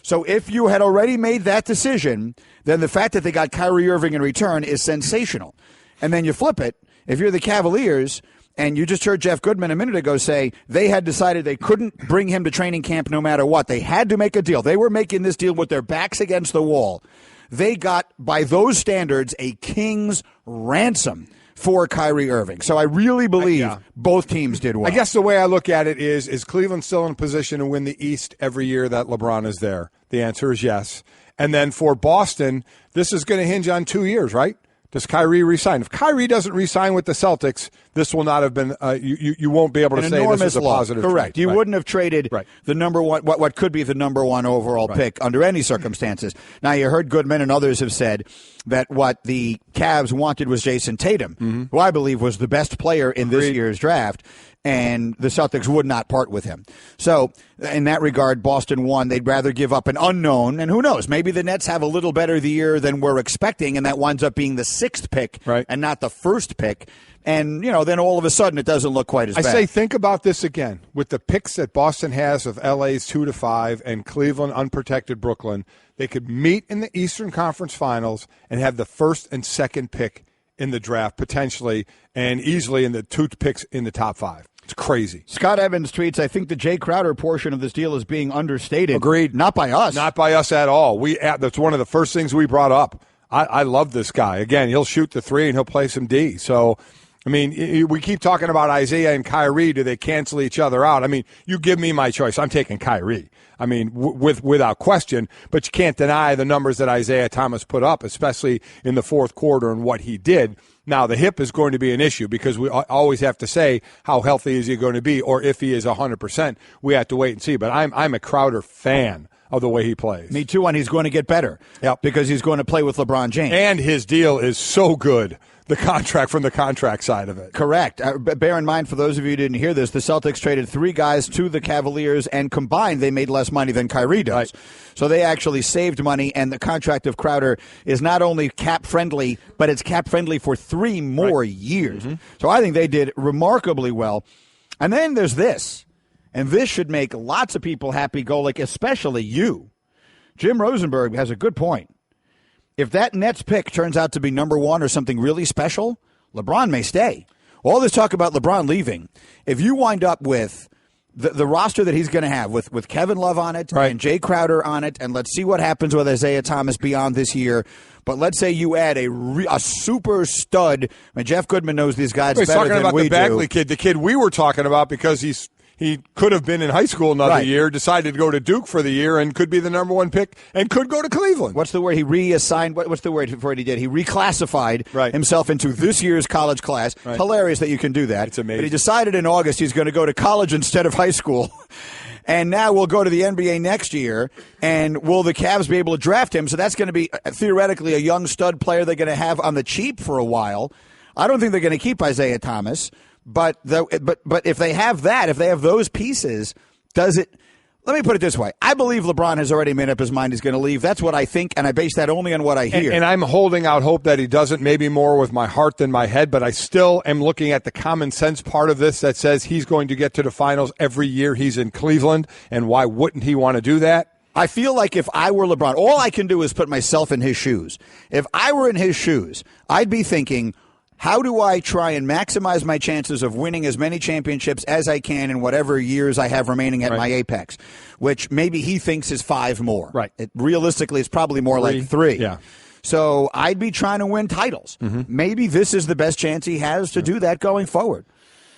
So if you had already made that decision, then the fact that they got Kyrie Irving in return is sensational. And then you flip it. If you're the Cavaliers, and you just heard Jeff Goodman a minute ago say they had decided they couldn't bring him to training camp no matter what. They had to make a deal. They were making this deal with their backs against the wall. They got, by those standards, a king's ransom for Kyrie Irving. So I really believe both teams did well. I guess the way I look at it is Cleveland still in a position to win the East every year that LeBron is there? The answer is yes. And then for Boston, this is going to hinge on 2 years, right? Does Kyrie resign? If Kyrie doesn't resign with the Celtics, this will not have been. You won't be able to say this is a positive. Correct. Trade. You wouldn't have traded the number one, what could be the number one overall pick under any circumstances. Now you heard Goodman and others have said that what the Cavs wanted was Jason Tatum, who I believe was the best player in this year's draft. And the Celtics would not part with him. So, in that regard, Boston won. They'd rather give up an unknown. And who knows? Maybe the Nets have a little better the year than we're expecting, and that winds up being the 6th pick and not the 1st pick. And, then all of a sudden it doesn't look quite as bad. I say think about this again. With the picks that Boston has of LA's 2 to 5 and Cleveland unprotected Brooklyn, they could meet in the Eastern Conference Finals and have the 1st and 2nd pick in the draft, potentially, and easily in the 2 picks in the top 5. It's crazy. Scott Evans tweets, I think the Jay Crowder portion of this deal is being understated. Agreed. Not by us. Not by us at all. That's one of the first things we brought up. I love this guy. Again, he'll shoot the 3 and he'll play some D. So, I mean, we keep talking about Isaiah and Kyrie. Do they cancel each other out? I mean, you give me my choice. I'm taking Kyrie. I mean, without question. But you can't deny the numbers that Isaiah Thomas put up, especially in the 4th quarter and what he did. Now, the hip is going to be an issue because we always have to say how healthy is he going to be, or if he is 100%, we have to wait and see. But I'm a Crowder fan of the way he plays. Me too, and he's going to get better because he's going to play with LeBron James. And his deal is so good. The contract from the contract side of it. Correct. Bear in mind, for those of you who didn't hear this, the Celtics traded 3 guys to the Cavaliers, and combined they made less money than Kyrie does. Right. So they actually saved money, and the contract of Crowder is not only cap-friendly, but it's cap-friendly for 3 more years. So I think they did remarkably well. And then there's this, and this should make lots of people happy, Golick, especially you. Jim Rosenberg has a good point. If that Nets pick turns out to be number 1 or something really special, LeBron may stay. All this talk about LeBron leaving, if you wind up with the roster that he's going to have with Kevin Love on it and Jay Crowder on it, and let's see what happens with Isaiah Thomas beyond this year. But let's say you add a super stud. I mean, Jeff Goodman knows these guys better than we do. He's talking about the Bagley kid, the kid we were talking about because he could have been in high school another year, decided to go to Duke for the year, and could be the number 1 pick, and could go to Cleveland. What's the word? He reassigned. What's the word for what he did? He reclassified himself into this year's college class. Hilarious that you can do that. It's amazing. But he decided in August he's going to go to college instead of high school. And now we'll go to the NBA next year, and will the Cavs be able to draft him? So that's going to be, theoretically, a young stud player they're going to have on the cheap for a while. I don't think they're going to keep Isaiah Thomas. But if they have that, if they have those pieces, does it – let me put it this way. I believe LeBron has already made up his mind he's going to leave. That's what I think, and I base that only on what I hear. And I'm holding out hope that he doesn't, maybe more with my heart than my head, but I still am looking at the common sense part of this that says he's going to get to the finals every year he's in Cleveland, and why wouldn't he want to do that? I feel like if I were LeBron, all I can do is put myself in his shoes. If I were in his shoes, I'd be thinking – how do I try and maximize my chances of winning as many championships as I can in whatever years I have remaining at my apex, which maybe he thinks is 5 more. Realistically, it's probably more like 3. Yeah. So I'd be trying to win titles. Maybe this is the best chance he has to do that going forward.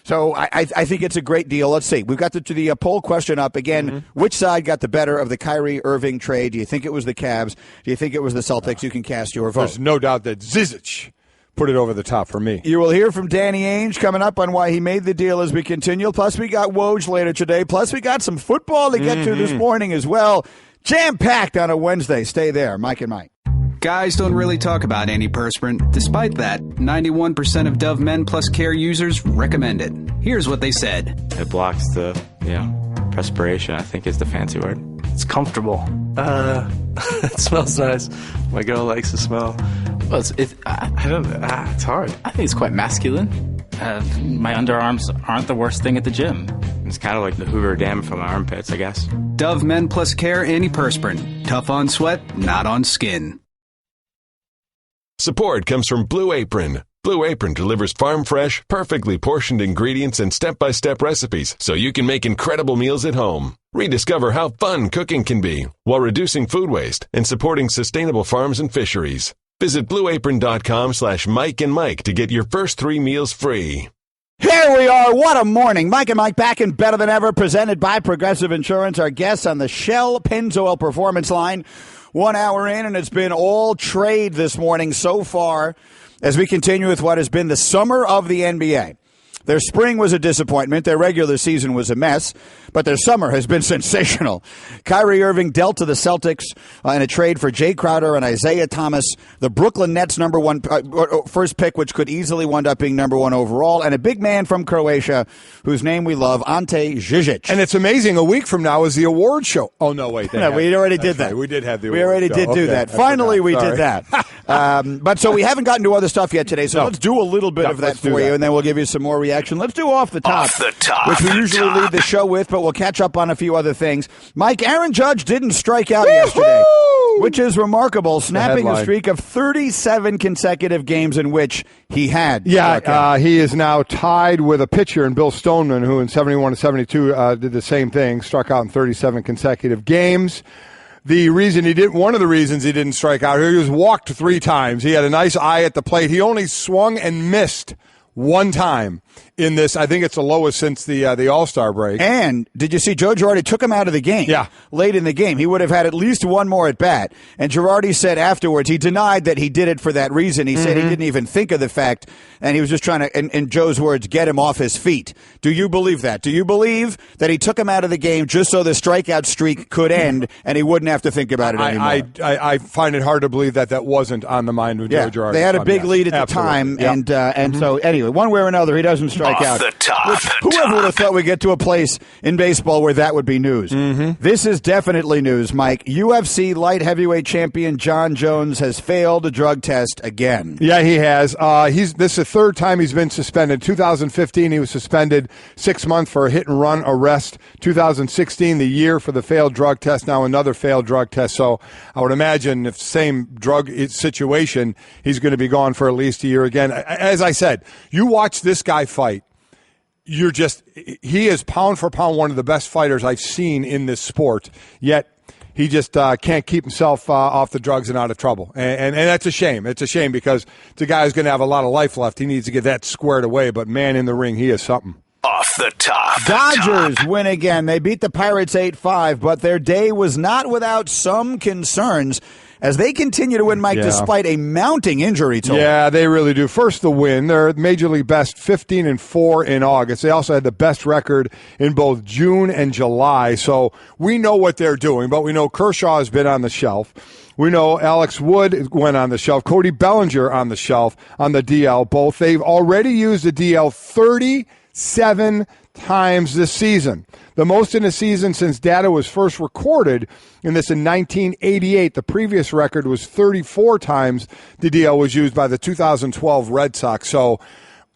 So I think it's a great deal. Let's see. We've got the poll question up again. Which side got the better of the Kyrie Irving trade? Do you think it was the Cavs? Do you think it was the Celtics? You can cast your vote. There's no doubt that Zizic put it over the top for me. You will hear from Danny Ainge coming up on why he made the deal as we continue. Plus, we got Woj later today. Plus, we got some football to get to this morning as well. Jam-packed on a Wednesday. Stay there. Mike and Mike. Guys don't really talk about antiperspirant. Despite that, 91% of Dove Men Plus Care users recommend it. Here's what they said. It blocks the, perspiration, I think is the fancy word. It's comfortable. It smells nice. My girl likes the smell. Well, I don't know. It's hard. I think it's quite masculine. My underarms aren't the worst thing at the gym. It's kind of like the Hoover Dam from my armpits, I guess. Dove Men Plus Care antiperspirant. Tough on sweat, not on skin. Support comes from Blue Apron. Blue Apron delivers farm-fresh, perfectly portioned ingredients and step-by-step recipes so you can make incredible meals at home. Rediscover how fun cooking can be while reducing food waste and supporting sustainable farms and fisheries. Visit blueapron.com/Mike and Mike to get your first 3 meals free. Here we are. What a morning. Mike and Mike back and better than ever, presented by Progressive Insurance. Our guests on the Shell Pennzoil Performance Line. 1 hour in, and it's been all trade this morning so far as we continue with what has been the summer of the NBA. Their spring was a disappointment. Their regular season was a mess, but their summer has been sensational. Kyrie Irving dealt to the Celtics in a trade for Jay Crowder and Isaiah Thomas, the Brooklyn Nets first pick, which could easily wind up being number 1 overall, and a big man from Croatia whose name we love, Ante Zizic. And it's amazing. A week from now is the award show. Oh, no, wait. No, we already did that. Right. We did have the award show. We already show. did do that. Finally, we did that. But so we haven't gotten to other stuff yet today, so let's do a little bit of that for you, and then we'll give you some more reaction. Let's do Off the Top, which we usually lead the show with, but we'll catch up on a few other things. Mike, Aaron Judge didn't strike out yesterday, which is remarkable, snapping a streak of 37 consecutive games in which he had. Yeah, he is now tied with a pitcher in Bill Stoneman, who in 71 and 72 did the same thing, struck out in 37 consecutive games. One of the reasons he didn't strike out, he was walked 3 times. He had a nice eye at the plate. He only swung and missed 1 time in this. I think it's the lowest since the All-Star break. And did you see Joe Girardi took him out of the game? Yeah. Late in the game. He would have had at least 1 more at bat. And Girardi said afterwards, he denied that he did it for that reason. He said he didn't even think of the fact, and he was just trying to, in Joe's words, get him off his feet. Do you believe that? Do you believe that he took him out of the game just so the strikeout streak could end and he wouldn't have to think about it anymore? I find it hard to believe that wasn't on the mind of Joe Girardi. They had a big lead at the time, and so anyway, one way or another, he doesn't strike out. The top. Whoever would have thought we'd get to a place in baseball where that would be news? This is definitely news, Mike. UFC light heavyweight champion John Jones has failed a drug test again. Yeah, he has. This is the 3rd time he's been suspended. 2015, he was suspended 6 months for a hit-and-run arrest. 2016, the year for the failed drug test. Now another failed drug test. So I would imagine if same drug situation, he's going to be gone for at least a year again. As I said, you watch this guy fight. He is pound for pound one of the best fighters I've seen in this sport, yet he just can't keep himself off the drugs and out of trouble. And that's a shame. It's a shame because it's a guy who's going to have a lot of life left. He needs to get that squared away, but man, in the ring, he is something. Off the top. Dodgers win again. They beat the Pirates 8-5, but their day was not without some concerns as they continue to win, Mike, despite a mounting injury toll. Yeah, they really do. First, the win. They're Major League best 15-4 in August. They also had the best record in both June and July. So we know what they're doing, but we know Kershaw has been on the shelf. We know Alex Wood went on the shelf. Cody Bellinger on the shelf, on the DL, both. They've already used the DL 37 times this season. The most in a season since data was first recorded in 1988. The previous record was 34 times the DL was used by the 2012 Red Sox. So,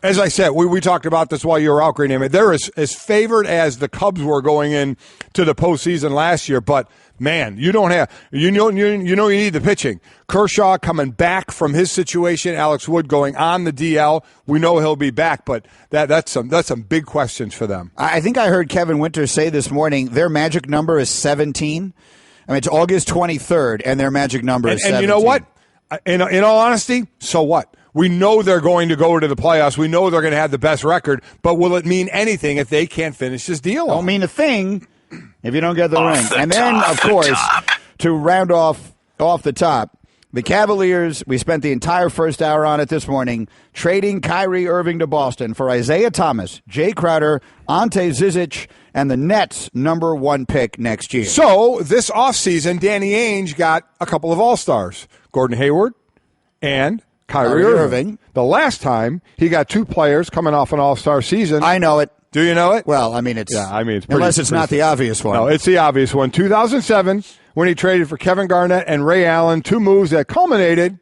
as I said, we talked about this while you were out, Green Name. They're as favored as the Cubs were going in to the postseason last year, but man, you need the pitching. Kershaw coming back from his situation, Alex Wood going on the DL. We know he'll be back, but that's some big questions for them. I think I heard Kevin Winters say this morning their magic number is 17. I mean, it's August 23rd, and their magic number is 17. And you know what? In all honesty, so what? We know they're going to go to the playoffs. We know they're going to have the best record, but will it mean anything if they can't finish this deal? Don't mean a thing if you don't get the ring. And then, of course, to round off the top, the Cavaliers, we spent the entire first hour on it this morning, trading Kyrie Irving to Boston for Isaiah Thomas, Jay Crowder, Ante Zizic, and the Nets' number 1 pick next year. So this offseason, Danny Ainge got a couple of All-Stars, Gordon Hayward and Kyrie Irving. The last time, he got 2 players coming off an All-Star season. I know it. Do you know it? Well, I mean, it's unless it's not the obvious one. No, it's the obvious one. 2007, when he traded for Kevin Garnett and Ray Allen, 2 moves that culminated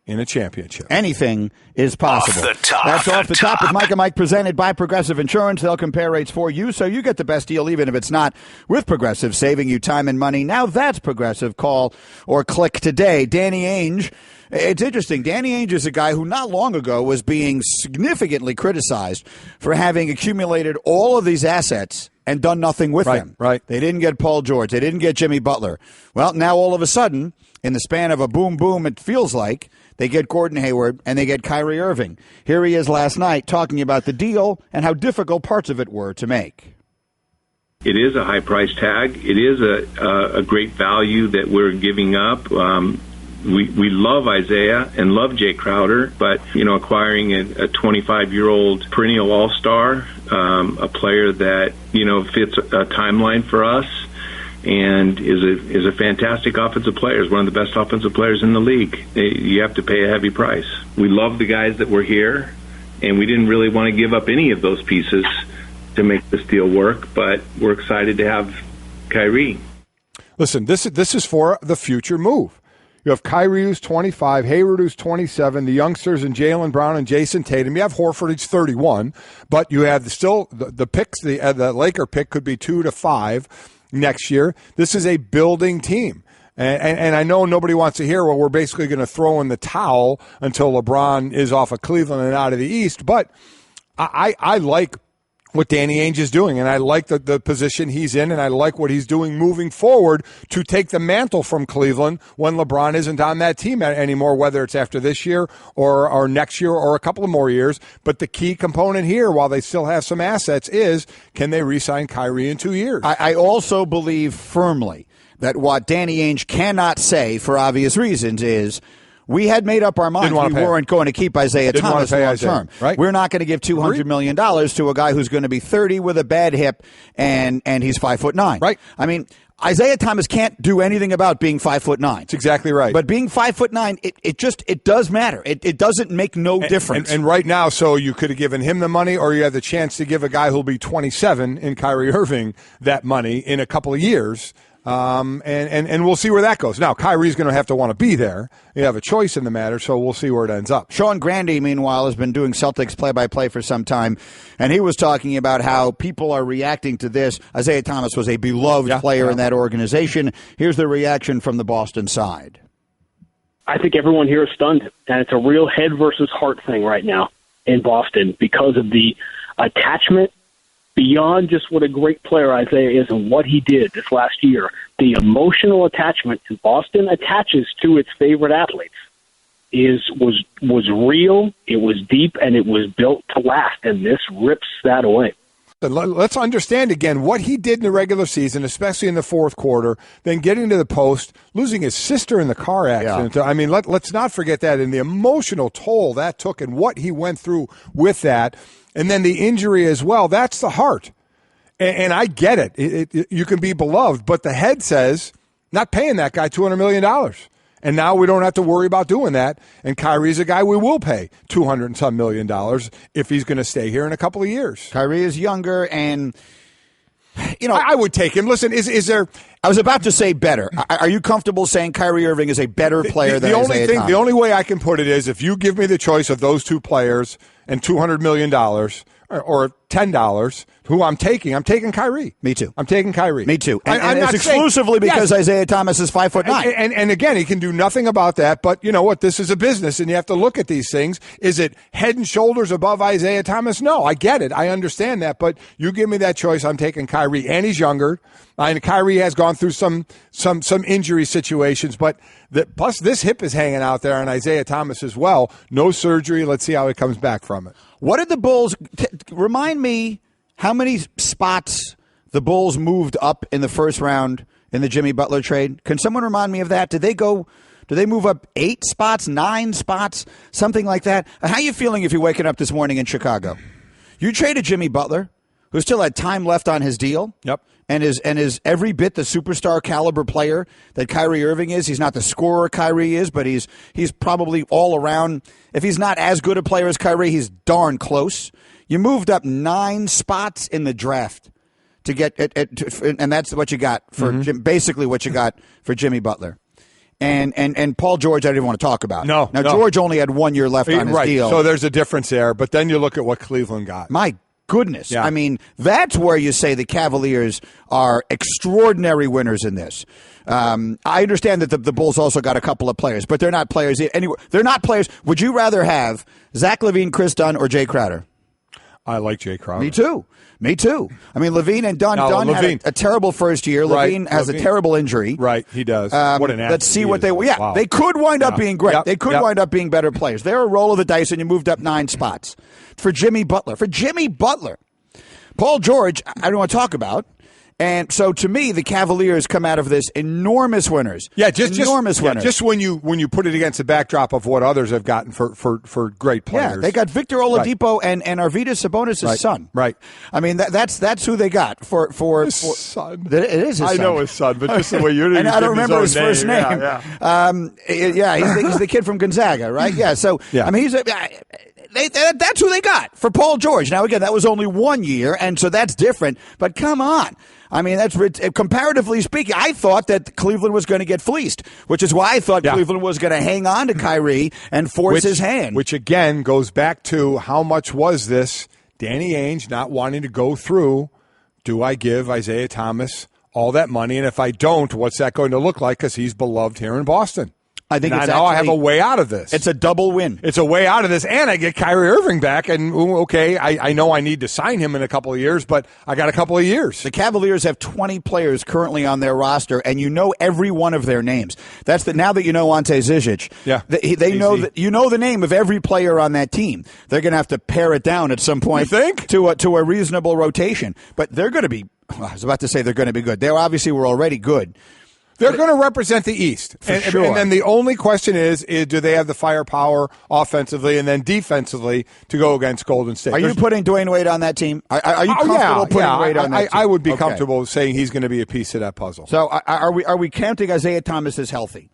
in a championship. Anything is possible. Off the top. That's Off the Top with Mike and Mike, presented by Progressive Insurance. They'll compare rates for you, so you get the best deal, even if it's not with Progressive, saving you time and money. Now that's Progressive. Call or click today. Danny Ainge. It's interesting. Danny Ainge is a guy who not long ago was being significantly criticized for having accumulated all of these assets and done nothing with them. Right. They didn't get Paul George. They didn't get Jimmy Butler. Well, now all of a sudden, in the span of a boom, it feels like, they get Gordon Hayward, and they get Kyrie Irving. Here he is last night talking about the deal and how difficult parts of it were to make. It is a high price tag. It is a great value that we're giving up. We love Isaiah and love Jay Crowder, but, acquiring a 25-year-old perennial all-star, a player that, fits a timeline for us and is a fantastic offensive player, is one of the best offensive players in the league. You have to pay a heavy price. We love the guys that were here, and we didn't really want to give up any of those pieces to make this deal work, but we're excited to have Kyrie. Listen, this is for the future move. You have Kyrie, who's 25, Hayward, who's 27, the youngsters and Jaylen Brown and Jason Tatum. You have Horford, who's 31, but you have still the picks. The Laker pick could be 2 to 5 next year. This is a building team. And I know nobody wants to hear, well, we're basically going to throw in the towel until LeBron is off of Cleveland and out of the East, but I like what Danny Ainge is doing, and I like the position he's in, and I like what he's doing moving forward to take the mantle from Cleveland when LeBron isn't on that team anymore, whether it's after this year or next year or a couple of more years. But the key component here, while they still have some assets, is can they re-sign Kyrie in 2 years? I also believe firmly that what Danny Ainge cannot say, for obvious reasons, is we had made up our minds we weren't going to keep Isaiah Thomas long term. Right? We're not going to give $200 million to a guy who's going to be 30 with a bad hip and he's 5'9". Right. I mean, Isaiah Thomas can't do anything about being 5'9". That's exactly right. But being 5'9", it does matter. It doesn't make no difference. And right now, so you could have given him the money, or you have the chance to give a guy who'll be 27 in Kyrie Irving that money in a couple of years. And we'll see where that goes. Now, Kyrie's going to have to want to be there. You have a choice in the matter, so we'll see where it ends up. Sean Grandy, meanwhile, has been doing Celtics play-by-play for some time, and he was talking about how people are reacting to this. Isaiah Thomas was a beloved player in that organization. Here's the reaction from the Boston side. I think everyone here is stunned, and it's a real head versus heart thing right now in Boston because of the attachment beyond just what a great player Isaiah is and what he did this last year. The emotional attachment in Boston attaches to its favorite athletes was real, it was deep, and it was built to last, and this rips that away. Let's understand again what he did in the regular season, especially in the fourth quarter, then getting to the post, losing his sister in the car accident. Yeah. I mean, let's not forget that, and the emotional toll that took and what he went through with that. And then the injury as well, that's the heart. And I get it. You can be beloved, but the head says, not paying that guy $200 million. And now we don't have to worry about doing that. And Kyrie's a guy we will pay $200 and some million if he's going to stay here in a couple of years. Kyrie is younger, and I would take him. Listen, is there? I was about to say better. Are you comfortable saying Kyrie Irving is a better player than Isaiah Thomas? The only way I can put it is if you give me the choice of those two players and $200 million or $10, who I'm taking Kyrie. Me too. I'm taking Kyrie. Me too. And it's exclusively because Isaiah Thomas is 5'9". And again, he can do nothing about that. But you know what? This is a business, and you have to look at these things. Is it head and shoulders above Isaiah Thomas? No, I get it. I understand that. But you give me that choice, I'm taking Kyrie. And he's younger. And Kyrie has gone through some injury situations. But plus, this hip is hanging out there on Isaiah Thomas as well. No surgery. Let's see how he comes back from it. What did the Bulls remind me? How many spots the Bulls moved up in the first round in the Jimmy Butler trade? Can someone remind me of that? Did they move up 8 spots, 9 spots, something like that? How are you feeling if you're waking up this morning in Chicago? You traded Jimmy Butler, who still had time left on his deal. Yep. And is every bit the superstar caliber player that Kyrie Irving is. He's not the scorer Kyrie is, but he's probably all around. If he's not as good a player as Kyrie, he's darn close. You moved up 9 spots in the draft to get and that's what you got for basically what you got for Jimmy Butler. And Paul George, I didn't want to talk about. No. George only had 1 year left on his deal. So there's a difference there. But then you look at what Cleveland got. My goodness. Yeah. I mean, that's where you say the Cavaliers are extraordinary winners in this. I understand that the Bulls also got a couple of players, but they're not players anyway. They're not players. Would you rather have Zach LaVine, Chris Dunn, or Jay Crowder? I like Jay Crowder. Me too. I mean, Levine and Dunn had a terrible first year. Levine has a terrible injury. Right, he does. What an athlete. Let's see what they. Yeah, wow. They could wind up being great. They could wind up being better players. They're a roll of the dice, and you moved up 9 spots for Jimmy Butler. Paul George, I don't want to talk about. And so, to me, the Cavaliers come out of this enormous winners. Yeah, enormous winners. Just when you put it against the backdrop of what others have gotten for great players. Yeah, they got Victor Oladipo and Arvydas Sabonis' son. Right. I mean, that's who they got for his son. It is his son. I know his son, but just the way you're and I don't remember his first name. Yeah. He's the kid from Gonzaga, right? Yeah. So I mean, that's who they got for Paul George. Now, again, that was only 1 year, and so that's different. But come on. I mean, that's comparatively speaking. I thought that Cleveland was going to get fleeced, which is why I thought Cleveland was going to hang on to Kyrie and force his hand. Which, again, goes back to how much was this Danny Ainge not wanting to go through, do I give Isaiah Thomas all that money? And if I don't, what's that going to look like? Because he's beloved here in Boston. I think I have a way out of this. It's a double win. It's a way out of this, and I get Kyrie Irving back. And okay, I know I need to sign him in a couple of years, but I got a couple of years. The Cavaliers have 20 players currently on their roster, and you know every one of their names. That's now that you know Ante Zizic. Yeah, they know that you know the name of every player on that team. They're going to have to pare it down at some point. You think? to a reasonable rotation, but they're going to be. I was about to say they're going to be good. They obviously were already good. They're going to represent the East. Sure. And then the only question is, do they have the firepower offensively and then defensively to go against Golden State? Are you putting Dwayne Wade on that team? Are you comfortable putting Wade on that team? I would be comfortable saying he's going to be a piece of that puzzle. So are we counting Isaiah Thomas as healthy?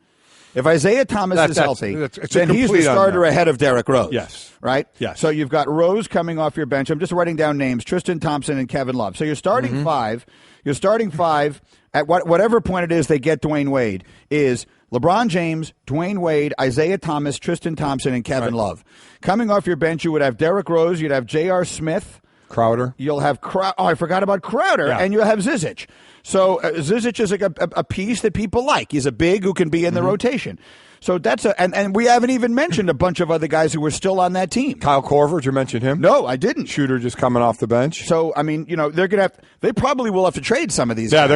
If Isaiah Thomas is healthy, then he's the starter ahead of Derrick Rose. Yes. Right? Yes. So you've got Rose coming off your bench. I'm just writing down names, Tristan Thompson and Kevin Love. So you're starting five. You're starting five at whatever point it is they get Dwayne Wade is LeBron James, Dwayne Wade, Isaiah Thomas, Tristan Thompson, and Kevin Love. Coming off your bench, you would have Derrick Rose. You'd have J.R. Smith. Crowder. You'll have I forgot about Crowder. Yeah. And you'll have Zizic. So Zizic is like a piece that people like. He's a big who can be in the rotation. So that's and we haven't even mentioned a bunch of other guys who were still on that team. Kyle Korver, did you mention him? No, I didn't. Shooter just coming off the bench. So I mean, they probably will have to trade some of these guys.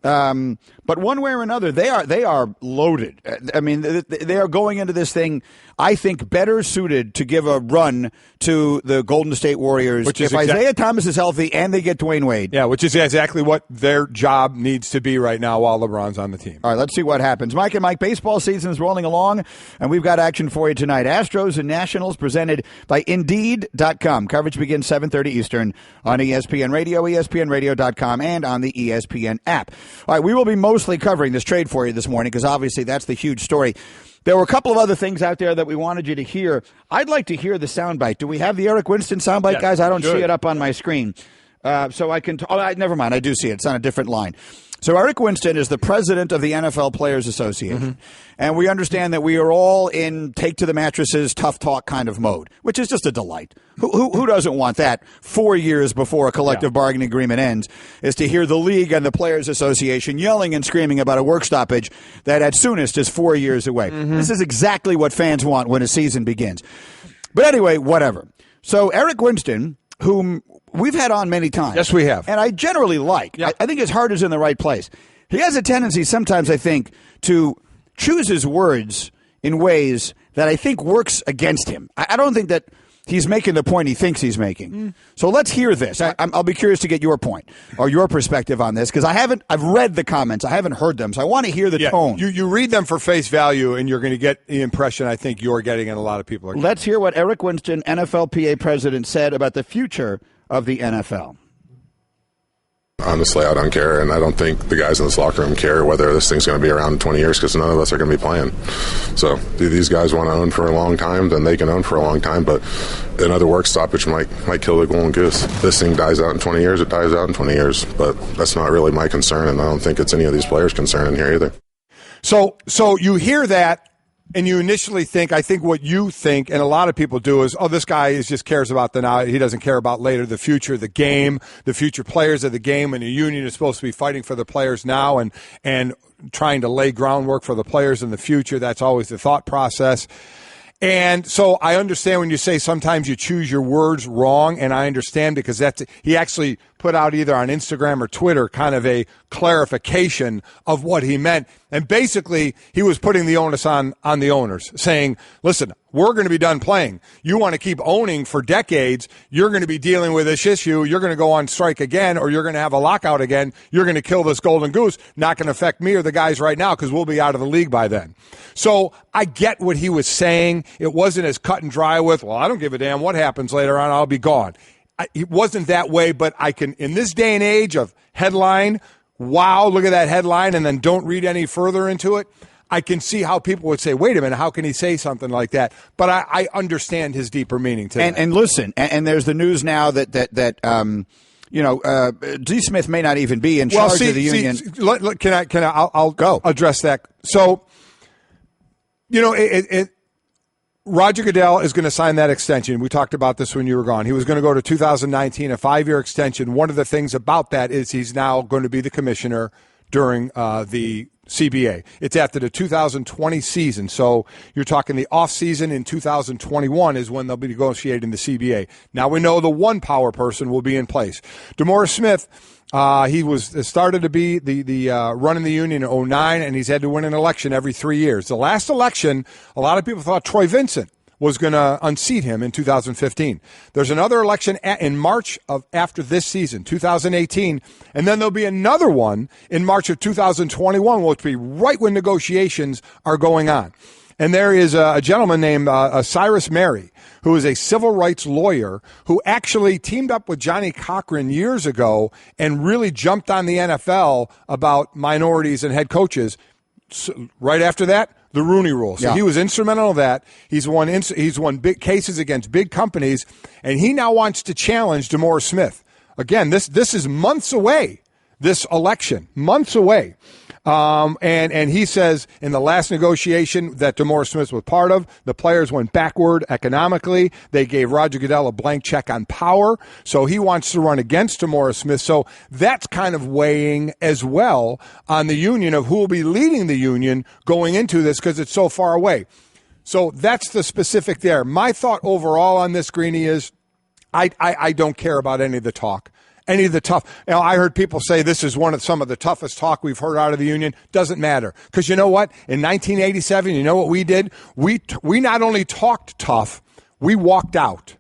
But one way or another, they are loaded. I mean, they are going into this thing, I think, better suited to give a run to the Golden State Warriors if Isaiah Thomas is healthy and they get Dwayne Wade. Yeah, which is exactly what their job needs to be right now while LeBron's on the team. All right, let's see what happens. Mike and Mike, baseball season is rolling along, and we've got action for you tonight. Astros and Nationals presented by Indeed.com. Coverage begins 7:30 Eastern on ESPN Radio, ESPNRadio.com, and on the ESPN app. All right, we will be mostly covering this trade for you this morning because obviously that's the huge story. There were a couple of other things out there that we wanted you to hear. I'd like to hear the soundbite. Do we have the Eric Winston soundbite, guys? I don't see it up on my screen. So I can never mind. I do see it. It's on a different line. So Eric Winston is the president of the NFL Players Association. And we understand that we are all in take to the mattresses, tough talk kind of mode, which is just a delight. Who doesn't want that 4 years before a collective bargaining agreement ends, is to hear the league and the Players Association yelling and screaming about a work stoppage that at soonest is 4 years away. This is exactly what fans want when a season begins. But anyway, whatever. So Eric Winston, whom we've had on many times. Yes, we have. And I generally like. Yeah. I think his heart is in the right place. He has a tendency sometimes, I think, to choose his words in ways that I think works against him. I don't think that he's making the point he thinks he's making. So let's hear this. I'll be curious to get your point or your perspective on this because I've read the comments. I haven't heard them. So I want to hear the tone. You read them for face value and you're going to get the impression I think you're getting and a lot of people are getting. Let's hear what Eric Winston, NFLPA president, said about the future of the NFL. Honestly, I don't care, and I don't think the guys in this locker room care whether this thing's going to be around in 20 years because none of us are going to be playing. So do these guys want to own for a long time, then they can own for a long time, but another work stoppage might kill the golden goose. This thing dies out in 20 years, it dies out in 20 years, but that's not really my concern, and I don't think it's any of these players' concern in here either. So you hear that, and you initially think, I think what you think, and a lot of people do, is, this guy just cares about the now. He doesn't care about later, the future, the game, the future players of the game, and the union is supposed to be fighting for the players now and trying to lay groundwork for the players in the future. That's always the thought process. And so I understand when you say sometimes you choose your words wrong, and I understand because he actually put out either on Instagram or Twitter kind of a clarification of what he meant. And basically, he was putting the onus on the owners, saying, listen, we're going to be done playing. You want to keep owning for decades, you're going to be dealing with this issue, you're going to go on strike again, or you're going to have a lockout again, you're going to kill this golden goose. Not going to affect me or the guys right now because we'll be out of the league by then. So I get what he was saying. It wasn't as cut and dry with, well, I don't give a damn what happens later on, I'll be gone. It wasn't that way, but I can, in this day and age of headline, wow, look at that headline, and then don't read any further into it, I can see how people would say, wait a minute, how can he say something like that? But I understand his deeper meaning to that. And listen, and there's the news now that D. Smith may not even be in charge of the union. I'll go address that. So, Roger Goodell is going to sign that extension. We talked about this when you were gone. He was going to go to 2019, a 5-year extension. One of the things about that is he's now going to be the commissioner during the CBA. It's after the 2020 season. So you're talking the off season in 2021 is when they'll be negotiating the CBA. Now we know the one power person will be in place. DeMaurice Smith, he was started to be the running the union in 2009, and he's had to win an election every 3 years. The last election, a lot of people thought Troy Vincent was going to unseat him in 2015. There's another election in March of after this season, 2018, and then there'll be another one in March of 2021, which will be right when negotiations are going on. And there is a gentleman named Cyrus Mary, who is a civil rights lawyer who actually teamed up with Johnny Cochran years ago and really jumped on the NFL about minorities and head coaches. So right after that, the Rooney Rule. So he was instrumental in that. He's won big cases against big companies, and he now wants to challenge DeMaurice Smith. Again, this is months away, this election, months away. And he says in the last negotiation that DeMaurice Smith was part of, the players went backward economically. They gave Roger Goodell a blank check on power. So he wants to run against DeMaurice Smith. So that's kind of weighing as well on the union of who will be leading the union going into this because it's so far away. So that's the specific there. My thought overall on this, Greenie, is I don't care about any of the talk. Any of the tough. I heard people say this is some of the toughest talk we've heard out of the union. Doesn't matter. Because you know what? In 1987, you know what we did? We not only talked tough, we walked out.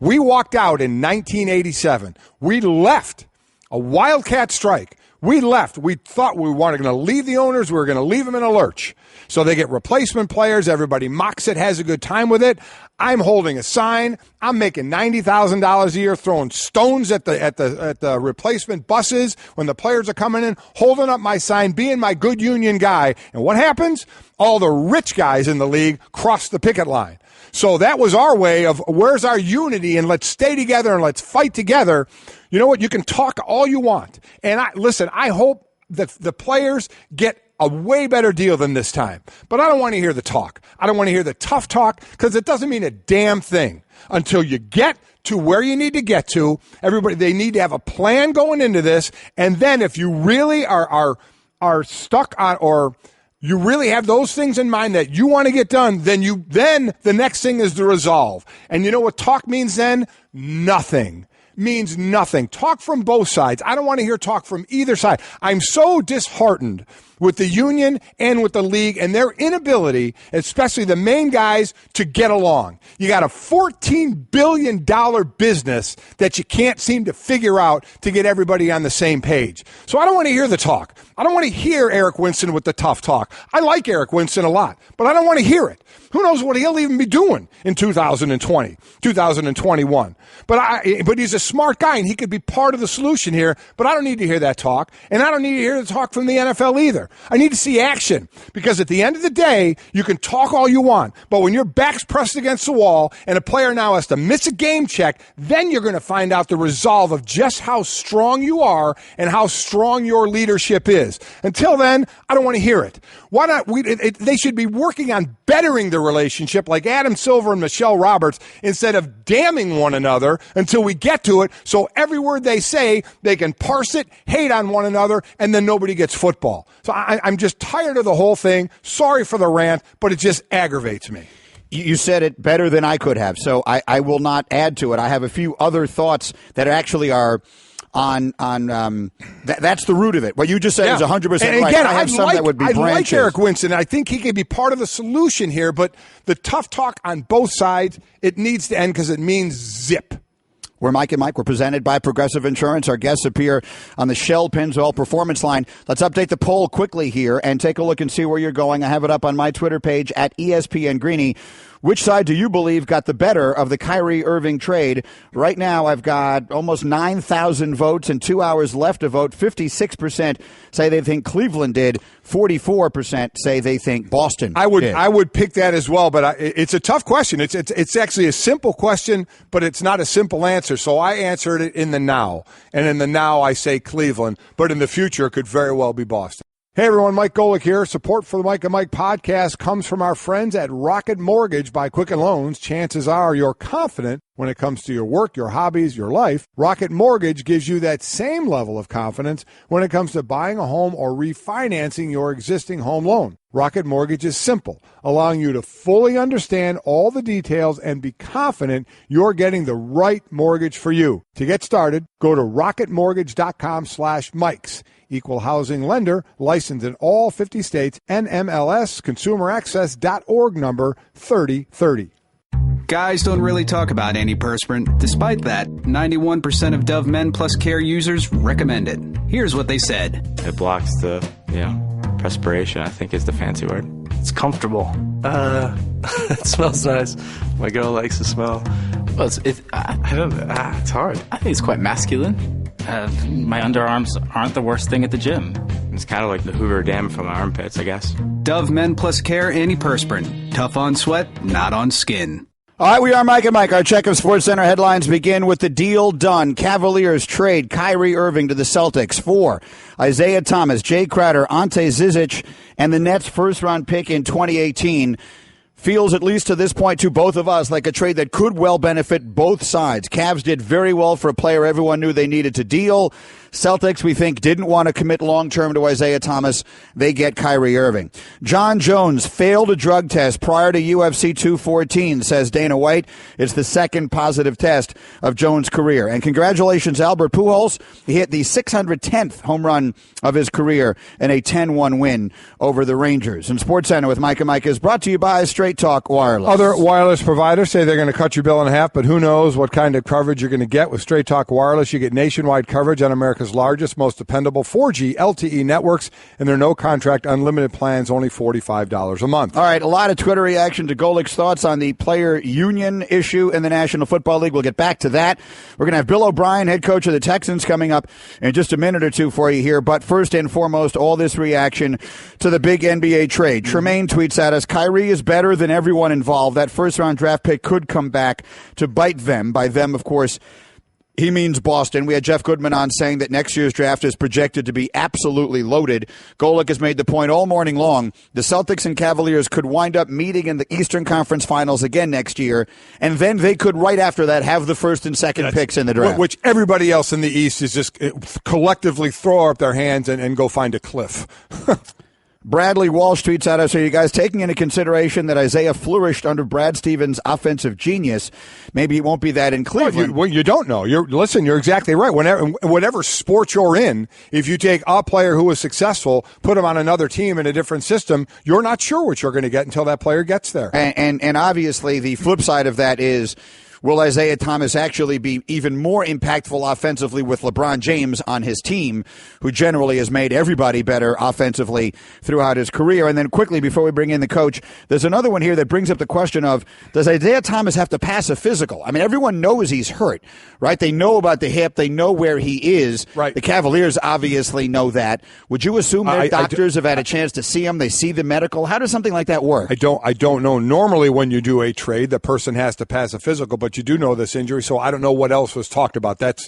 We walked out in 1987. We left a wildcat strike. We left. We thought we weren't going to leave the owners. We were going to leave them in a lurch. So they get replacement players. Everybody mocks it, has a good time with it. I'm holding a sign. I'm making $90,000 a year, throwing stones at the replacement buses when the players are coming in, holding up my sign, being my good union guy. And what happens? All the rich guys in the league cross the picket line. So that was our way of where's our unity and let's stay together and let's fight together. You know what? You can talk all you want. And I hope that the players get a way better deal than this time. But I don't want to hear the talk. I don't want to hear the tough talk because it doesn't mean a damn thing until you get to where you need to get to. Everybody, they need to have a plan going into this. And then if you really are stuck on or you really have those things in mind that you want to get done, then the next thing is the resolve. And you know what talk means then? Nothing. Means nothing. Talk from both sides. I don't want to hear talk from either side. I'm so disheartened with the union and with the league and their inability, especially the main guys, to get along. You got a $14 billion business that you can't seem to figure out to get everybody on the same page. So I don't want to hear the talk. I don't want to hear Eric Winston with the tough talk. I like Eric Winston a lot, but I don't want to hear it. Who knows what he'll even be doing in 2020, 2021. But he's a smart guy, and he could be part of the solution here, but I don't need to hear that talk, and I don't need to hear the talk from the NFL either. I need to see action, because at the end of the day, you can talk all you want, but when your back's pressed against the wall and a player now has to miss a game check, then you're going to find out the resolve of just how strong you are and how strong your leadership is. Until then, I don't want to hear it. Why not? They should be working on bettering the relationship like Adam Silver and Michelle Roberts instead of damning one another until we get to it, so every word they say, they can parse it, hate on one another, and then nobody gets football. So I'm just tired of the whole thing. Sorry for the rant, but it just aggravates me. You said it better than I could have, so I will not add to it. I have a few other thoughts that actually are on that's the root of it. What you just said is 100% right. Again, I have some that would be branches. I like Eric Winston. I think he could be part of the solution here, but the tough talk on both sides, it needs to end because it means zip. We're Mike and Mike. We're presented by Progressive Insurance. Our guests appear on the Shell Pennzoil Performance Line. Let's update the poll quickly here and take a look and see where you're going. I have it up on my Twitter page at ESPN Greeny. Which side do you believe got the better of the Kyrie Irving trade? Right now, I've got almost 9,000 votes and 2 hours left to vote. 56% say they think Cleveland did. 44% say they think Boston did. I would pick that as well, but it's a tough question. It's actually a simple question, but it's not a simple answer. So I answered it in the now. And in the now, I say Cleveland, but in the future, it could very well be Boston. Hey everyone, Mike Golick here. Support for the Mike and Mike podcast comes from our friends at Rocket Mortgage by Quicken Loans. Chances are you're confident when it comes to your work, your hobbies, your life. Rocket Mortgage gives you that same level of confidence when it comes to buying a home or refinancing your existing home loan. Rocket Mortgage is simple, allowing you to fully understand all the details and be confident you're getting the right mortgage for you. To get started, go to rocketmortgage.com/Mikes. Equal housing lender, licensed in all 50 states, NMLS, consumeraccess.org number 3030. Guys don't really talk about antiperspirant. Despite that, 91% of Dove Men Plus Care users recommend it. Here's what they said. It blocks the, perspiration, I think is the fancy word. It's comfortable. It smells nice. My girl likes the smell. Well, it's hard. I think it's quite masculine. My underarms aren't the worst thing at the gym. It's kind of like the Hoover Dam from my armpits, I guess. Dove Men Plus Care Antiperspirant. Tough on sweat, not on skin. All right, we are Mike and Mike. Our check of SportsCenter headlines begin with the deal done. Cavaliers trade Kyrie Irving to the Celtics for Isaiah Thomas, Jay Crowder, Ante Zizic, and the Nets' first-round pick in 2018. Feels, at least to this point, to both of us, like a trade that could well benefit both sides. Cavs did very well for a player everyone knew they needed to deal. Celtics, we think, didn't want to commit long-term to Isaiah Thomas. They get Kyrie Irving. John Jones failed a drug test prior to UFC 214, says Dana White. It's the second positive test of Jones' career. And congratulations, Albert Pujols. He hit the 610th home run of his career in a 10-1 win over the Rangers. And SportsCenter with Mike and Mike is brought to you by Straight Talk Wireless. Other wireless providers say they're going to cut your bill in half, but who knows what kind of coverage you're going to get with Straight Talk Wireless. You get nationwide coverage on America's largest, most dependable 4G LTE networks, and their no-contract unlimited plans, only $45 a month. All right, a lot of Twitter reaction to Golick's thoughts on the player union issue in the National Football League. We'll get back to that. We're going to have Bill O'Brien, head coach of the Texans, coming up in just a minute or two for you here. But first and foremost, all this reaction to the big NBA trade. Tremaine tweets at us, Kyrie is better than everyone involved. That first-round draft pick could come back to bite them. By them, of course, he means Boston. We had Jeff Goodman on saying that next year's draft is projected to be absolutely loaded. Golick has made the point all morning long. The Celtics and Cavaliers could wind up meeting in the Eastern Conference Finals again next year, and then they could, right after that, have the first and second picks in the draft. Which everybody else in the East is just collectively throw up their hands and go find a cliff. Bradley Walsh tweets at us, are you guys taking into consideration that Isaiah flourished under Brad Stevens' offensive genius? Maybe it won't be that in Cleveland. Well, you don't know. You're exactly right. Whatever sport you're in, if you take a player who was successful, put him on another team in a different system, you're not sure what you're going to get until that player gets there. And obviously the flip side of that is, will Isaiah Thomas actually be even more impactful offensively with LeBron James on his team, who generally has made everybody better offensively throughout his career? And then quickly, before we bring in the coach, there's another one here that brings up the question of, does Isaiah Thomas have to pass a physical? I mean, everyone knows he's hurt, right? They know about the hip. They know where he is. Right. The Cavaliers obviously know that. Would you assume their doctors have had a chance to see him? They see the medical? How does something like that work? I don't know. Normally when you do a trade, the person has to pass a physical, but you do know this injury, so I don't know what else was talked about. That's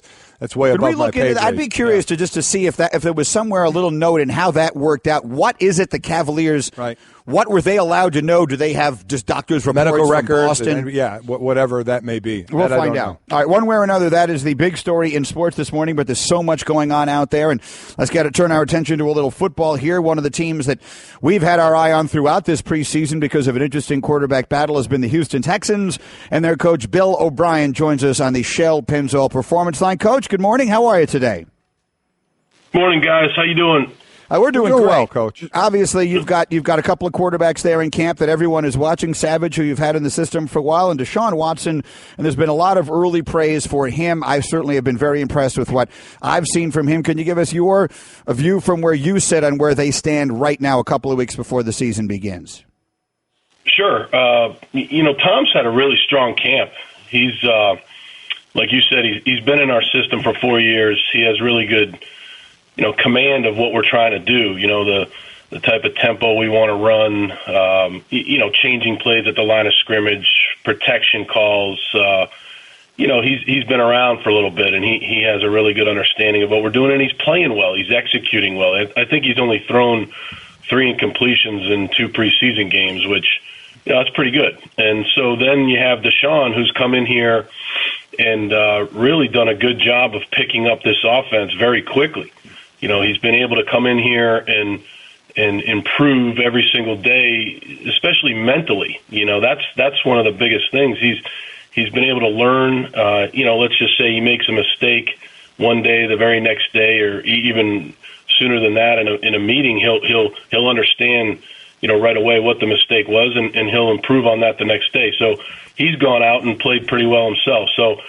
way above my pay grade. I'd be curious to see if there was somewhere a little note in how that worked out. What is it the Cavaliers what were they allowed to know? Do they have just doctors' reports medical from records, Boston? Whatever that may be. We'll find out. All right, one way or another, that is the big story in sports this morning, but there's so much going on out there, and let's turn our attention to a little football here. One of the teams that we've had our eye on throughout this preseason because of an interesting quarterback battle has been the Houston Texans, and their coach Bill O'Brien joins us on the Shell Pennzoil Performance Line. Coach, good morning. How are you today? Morning, guys. How you doing? We're doing great. Well, Coach. Obviously, you've got a couple of quarterbacks there in camp that everyone is watching. Savage, who you've had in the system for a while, and Deshaun Watson. And there's been a lot of early praise for him. I certainly have been very impressed with what I've seen from him. Can you give us a view from where you sit on where they stand right now, a couple of weeks before the season begins? Sure. Tom's had a really strong camp. He's, like you said, he's been in our system for 4 years. He has really good command of what we're trying to do, the type of tempo we want to run, changing plays at the line of scrimmage, protection calls. He's been around for a little bit, and he has a really good understanding of what we're doing, and he's playing well. He's executing well. I think he's only thrown 3 incompletions in 2 preseason games, which, that's pretty good. And so then you have Deshaun, who's come in here and really done a good job of picking up this offense very quickly. He's been able to come in here and improve every single day, especially mentally. That's one of the biggest things. He's been able to learn. Let's just say he makes a mistake one day, the very next day, or even sooner than that in a meeting. He'll understand right away what the mistake was, and he'll improve on that the next day. So he's gone out and played pretty well himself. So.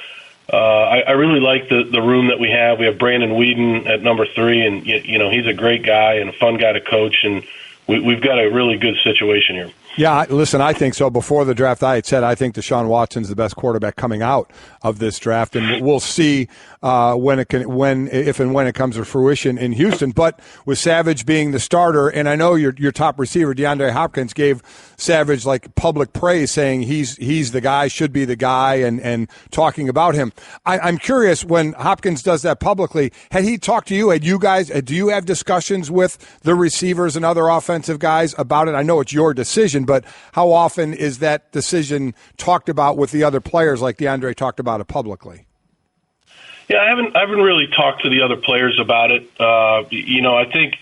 I really like the room that we have. We have Brandon Weeden at number 3, and he's a great guy and a fun guy to coach, and we've got a really good situation here. Yeah, listen, I think so. Before the draft, I had said I think Deshaun Watson's the best quarterback coming out of this draft, and we'll see if and when it comes to fruition in Houston. But with Savage being the starter, and I know your top receiver, DeAndre Hopkins, gave Savage public praise, saying he's the guy, should be the guy, and talking about him. I'm curious, when Hopkins does that publicly, had he talked to you? Had you guys? Do you have discussions with the receivers and other offensive guys about it? I know it's your decision, but how often is that decision talked about with the other players, like DeAndre talked about it publicly? Yeah, I haven't really talked to the other players about it. I think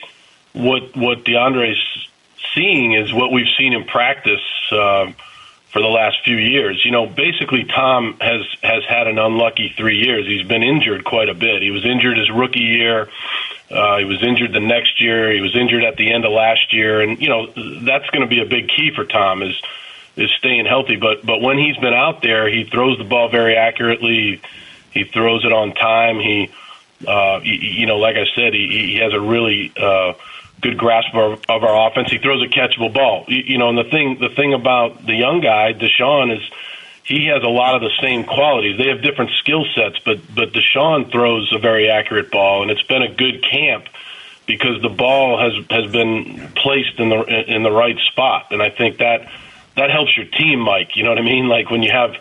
what DeAndre's seeing is what we've seen in practice for the last few years. Basically Tom has had an unlucky 3 years. He's been injured quite a bit. He was injured his rookie year. He was injured the next year. He was injured at the end of last year. And, that's going to be a big key for Tom is staying healthy. But when he's been out there, he throws the ball very accurately. He throws it on time. He like I said, he has a really good grasp of our offense. He throws a catchable ball. And the thing about the young guy, Deshaun, is he has a lot of the same qualities. They have different skill sets, but Deshaun throws a very accurate ball, and it's been a good camp because the ball has been placed in the right spot. And I think that helps your team, Mike. You know what I mean? Like when you have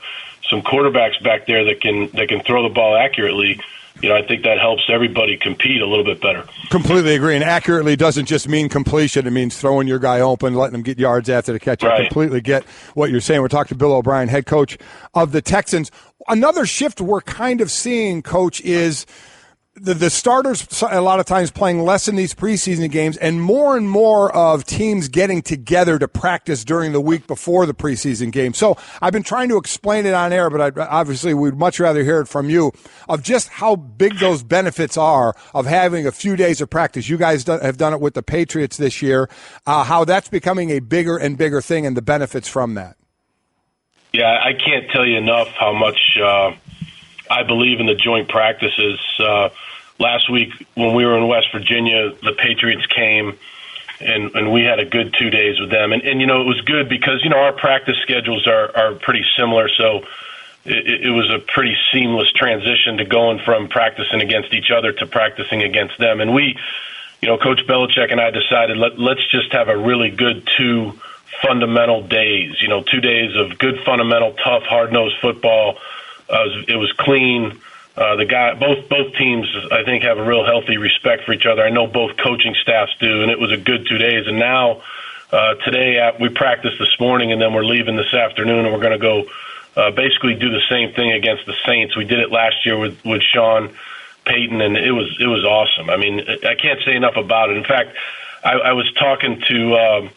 some quarterbacks back there that can throw the ball accurately, I think that helps everybody compete a little bit better. Completely agree. And accurately doesn't just mean completion. It means throwing your guy open, letting him get yards after the catch. Right. I completely get what you're saying. We're talking to Bill O'Brien, head coach of the Texans. Another shift we're kind of seeing, Coach, is the starters a lot of times playing less in these preseason games and more of teams getting together to practice during the week before the preseason game. So I've been trying to explain it on air, but obviously we'd much rather hear it from you of just how big those benefits are of having a few days of practice. You guys have done it with the Patriots this year, how that's becoming a bigger and bigger thing and the benefits from that. Yeah, I can't tell you enough how much I believe in the joint practices. Last week when we were in West Virginia, the Patriots came and we had a good 2 days with them. And it was good because, our practice schedules are pretty similar. So it was a pretty seamless transition to going from practicing against each other to practicing against them. And we, Coach Belichick and I decided let's just have a really good 2 fundamental days, 2 days of good fundamental, tough, hard-nosed football. It was clean. Both teams, I think, have a real healthy respect for each other. I know both coaching staffs do, and it was a good 2 days. And now today we practiced this morning, and then we're leaving this afternoon, and we're going to go basically do the same thing against the Saints. We did it last year with Sean Payton, and it was awesome. I mean, I can't say enough about it. In fact, I was talking to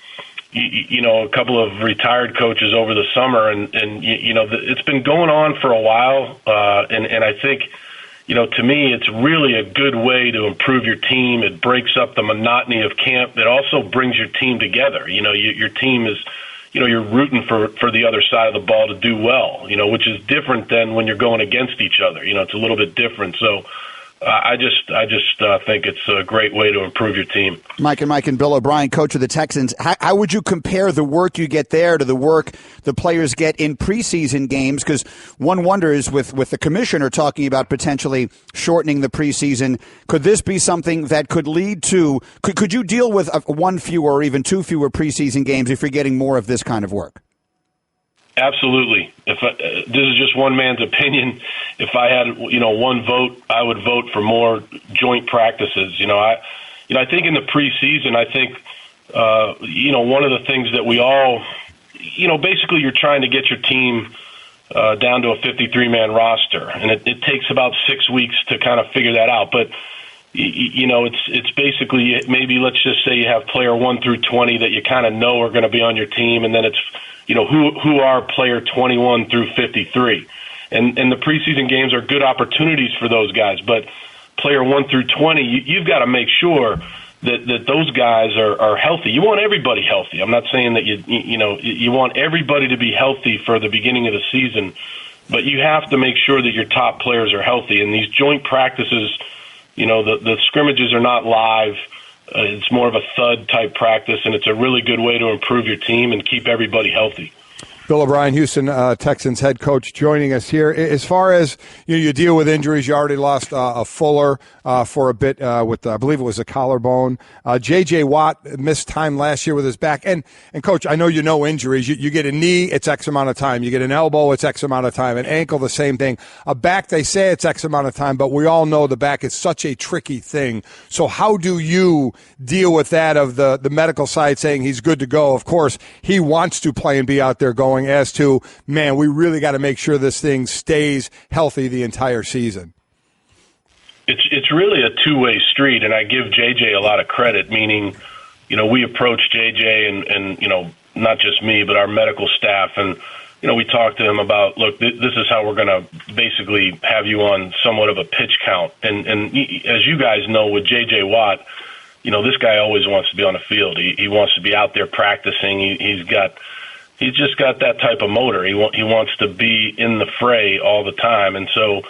a couple of retired coaches over the summer, and it's been going on for a while, and I think, to me, it's really a good way to improve your team. It breaks up the monotony of camp. It also brings your team together. Your team is, you're rooting for the other side of the ball to do well, which is different than when you're going against each other. It's a little bit different. So I just think it's a great way to improve your team. Mike and Bill O'Brien, coach of the Texans. How would you compare the work you get there to the work the players get in preseason games? Because one wonders, with the commissioner talking about potentially shortening the preseason, could this be something that could lead to? Could you deal with one fewer or even two fewer preseason games if you're getting more of this kind of work? Absolutely. This is just one man's opinion. If I had, one vote, I would vote for more joint practices. I think in the preseason, I think, one of the things that we all, basically you're trying to get your team down to a 53-man roster, and it takes about 6 weeks to kind of figure that out. But it's basically, maybe let's just say you have player 1 through 20 that you kind of know are going to be on your team, and then it's who are player 21 through 53. And the preseason games are good opportunities for those guys. But player 1 through 20, you've got to make sure that those guys are healthy. You want everybody healthy. I'm not saying that you want everybody to be healthy for the beginning of the season, but you have to make sure that your top players are healthy. And these joint practices, the scrimmages are not live. It's more of a thud-type practice, and it's a really good way to improve your team and keep everybody healthy. Bill O'Brien, Houston Texans head coach, joining us here. As far as you deal with injuries, you already lost a Fuller for a bit with, I believe it was a collarbone. J.J. Watt missed time last year with his back. And Coach, I know injuries. You get a knee, it's X amount of time. You get an elbow, it's X amount of time. An ankle, the same thing. A back, they say it's X amount of time, but we all know the back is such a tricky thing. So how do you deal with that of the medical side saying he's good to go? Of course, he wants to play and be out there going, as to, man, we really got to make sure this thing stays healthy the entire season. It's really a two-way street, and I give JJ a lot of credit, meaning, we approached JJ and not just me, but our medical staff, and, we talked to him about, look, this is how we're going to basically have you on somewhat of a pitch count. And as you guys know, with JJ Watt, this guy always wants to be on the field. He wants to be out there practicing. He's just got that type of motor. He wants to be in the fray all the time. And so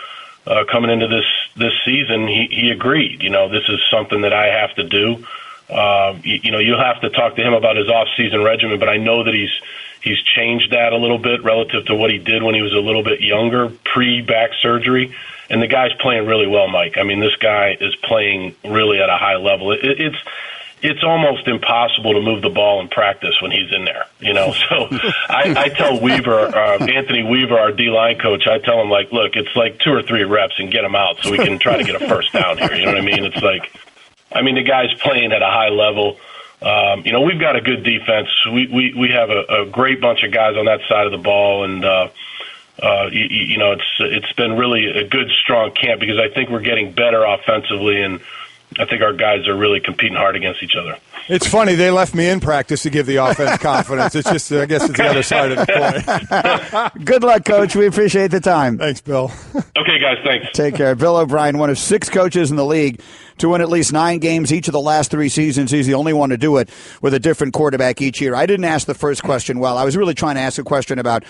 coming into this season, he agreed. This is something that I have to do. You'll have to talk to him about his off-season regimen, but I know that he's changed that a little bit relative to what he did when he was a little bit younger, pre-back surgery. And the guy's playing really well, Mike. I mean, this guy is playing really at a high level. It's almost impossible to move the ball in practice when he's in there, So I tell Weaver, Anthony Weaver, our D-line coach, I tell him, look, it's like 2 or 3 reps and get him out so we can try to get a first down here. You know what I mean? It's the guy's playing at a high level. We've got a good defense. We have a great bunch of guys on that side of the ball, and it's been really a good, strong camp because I think we're getting better offensively, and I think our guys are really competing hard against each other. It's funny, they left me in practice to give the offense confidence. It's just, I guess it's the other side of the coin. Good luck, Coach. We appreciate the time. Thanks, Bill. Okay, guys, thanks. Take care. Bill O'Brien, one of 6 coaches in the league to win at least 9 games each of the last 3 seasons. He's the only one to do it with a different quarterback each year. I didn't ask the first question well. I was really trying to ask a question about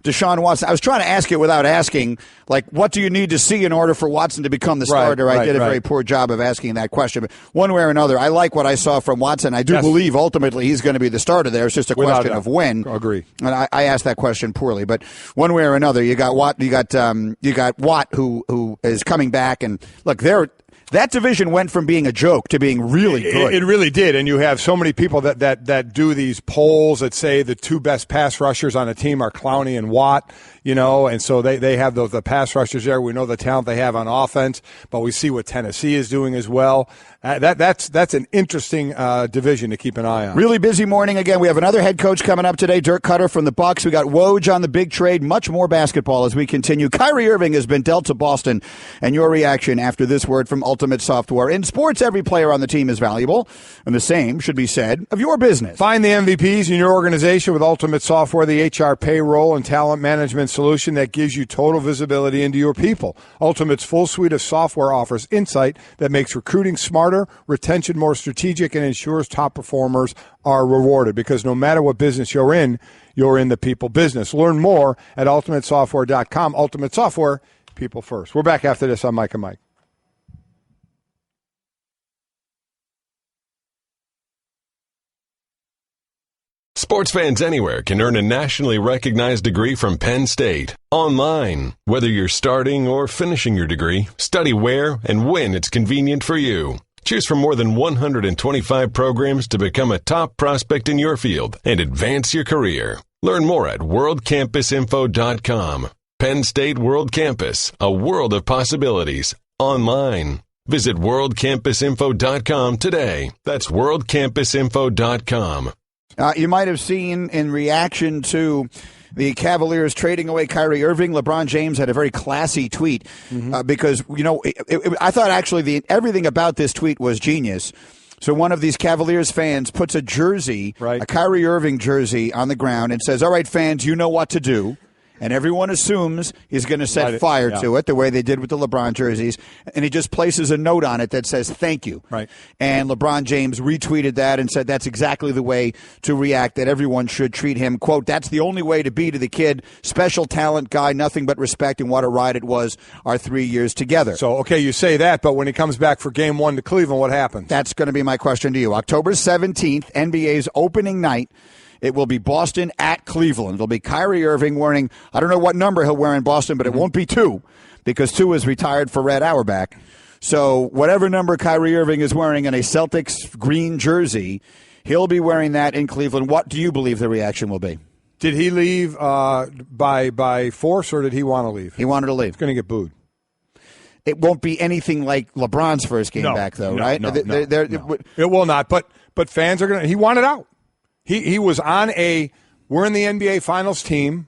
Deshaun Watson. I was trying to ask it without asking, what do you need to see in order for Watson to become the starter? I did a very poor job of asking that question. But one way or another, I like what I saw from Watson. I do believe ultimately he's going to be the starter there. It's just a question of when. Agree. And I asked that question poorly. But one way or another, you got Watt. You got Watt, who is coming back. And look, That division went from being a joke to being really good. It really did, and you have so many people that do these polls that say the two best pass rushers on a team are Clowney and Watt, and so they have the pass rushers there. We know the talent they have on offense, but we see what Tennessee is doing as well. That's an interesting division to keep an eye on. Really busy morning again. We have another head coach coming up today, Dirk Cutter from the Bucs. We got Woj on the big trade. Much more basketball as we continue. Kyrie Irving has been dealt to Boston, and your reaction after this word from Ultimate Software. In sports, every player on the team is valuable, and the same should be said of your business. Find the MVPs in your organization with Ultimate Software, the HR payroll and talent management solution that gives you total visibility into your people. Ultimate's full suite of software offers insight that makes recruiting smarter, retention more strategic, and ensures top performers are rewarded, because no matter what business you're in the people business. Learn more at ultimatesoftware.com. Ultimate Software, people first. We're back after this on Mike and Mike. Sports fans anywhere can earn a nationally recognized degree from Penn State online. Whether you're starting or finishing your degree, study where and when it's convenient for you. Choose from more than 125 programs to become a top prospect in your field and advance your career. Learn more at worldcampusinfo.com. Penn State World Campus, a world of possibilities. Online. Visit worldcampusinfo.com today. That's worldcampusinfo.com. You might have seen in reaction to the Cavaliers trading away Kyrie Irving, LeBron James had a very classy tweet because, I thought actually everything about this tweet was genius. So one of these Cavaliers fans puts a jersey, a Kyrie Irving jersey, on the ground and says, all right, fans, you know what to do. And everyone assumes he's going to set fire to it, the way they did with the LeBron jerseys. And he just places a note on it that says, thank you. Right. And LeBron James retweeted that and said that's exactly the way to react, that everyone should treat him. Quote, that's the only way to be to the kid. Special talent guy, nothing but respect, and what a ride it was our 3 years together. So, okay, you say that, but when he comes back for Game 1 to Cleveland, what happens? That's going to be my question to you. October 17th, NBA's opening night. It will be Boston at Cleveland. It'll be Kyrie Irving wearing, I don't know what number he'll wear in Boston, but it won't be 2 because 2 is retired for Red Auerbach. So whatever number Kyrie Irving is wearing in a Celtics green jersey, he'll be wearing that in Cleveland. What do you believe the reaction will be? Did he leave by force, or did he want to leave? He wanted to leave. He's going to get booed. It won't be anything like LeBron's first game back, though, right? No, it will not. But fans are going to – he wanted out. He was on we're in the NBA Finals team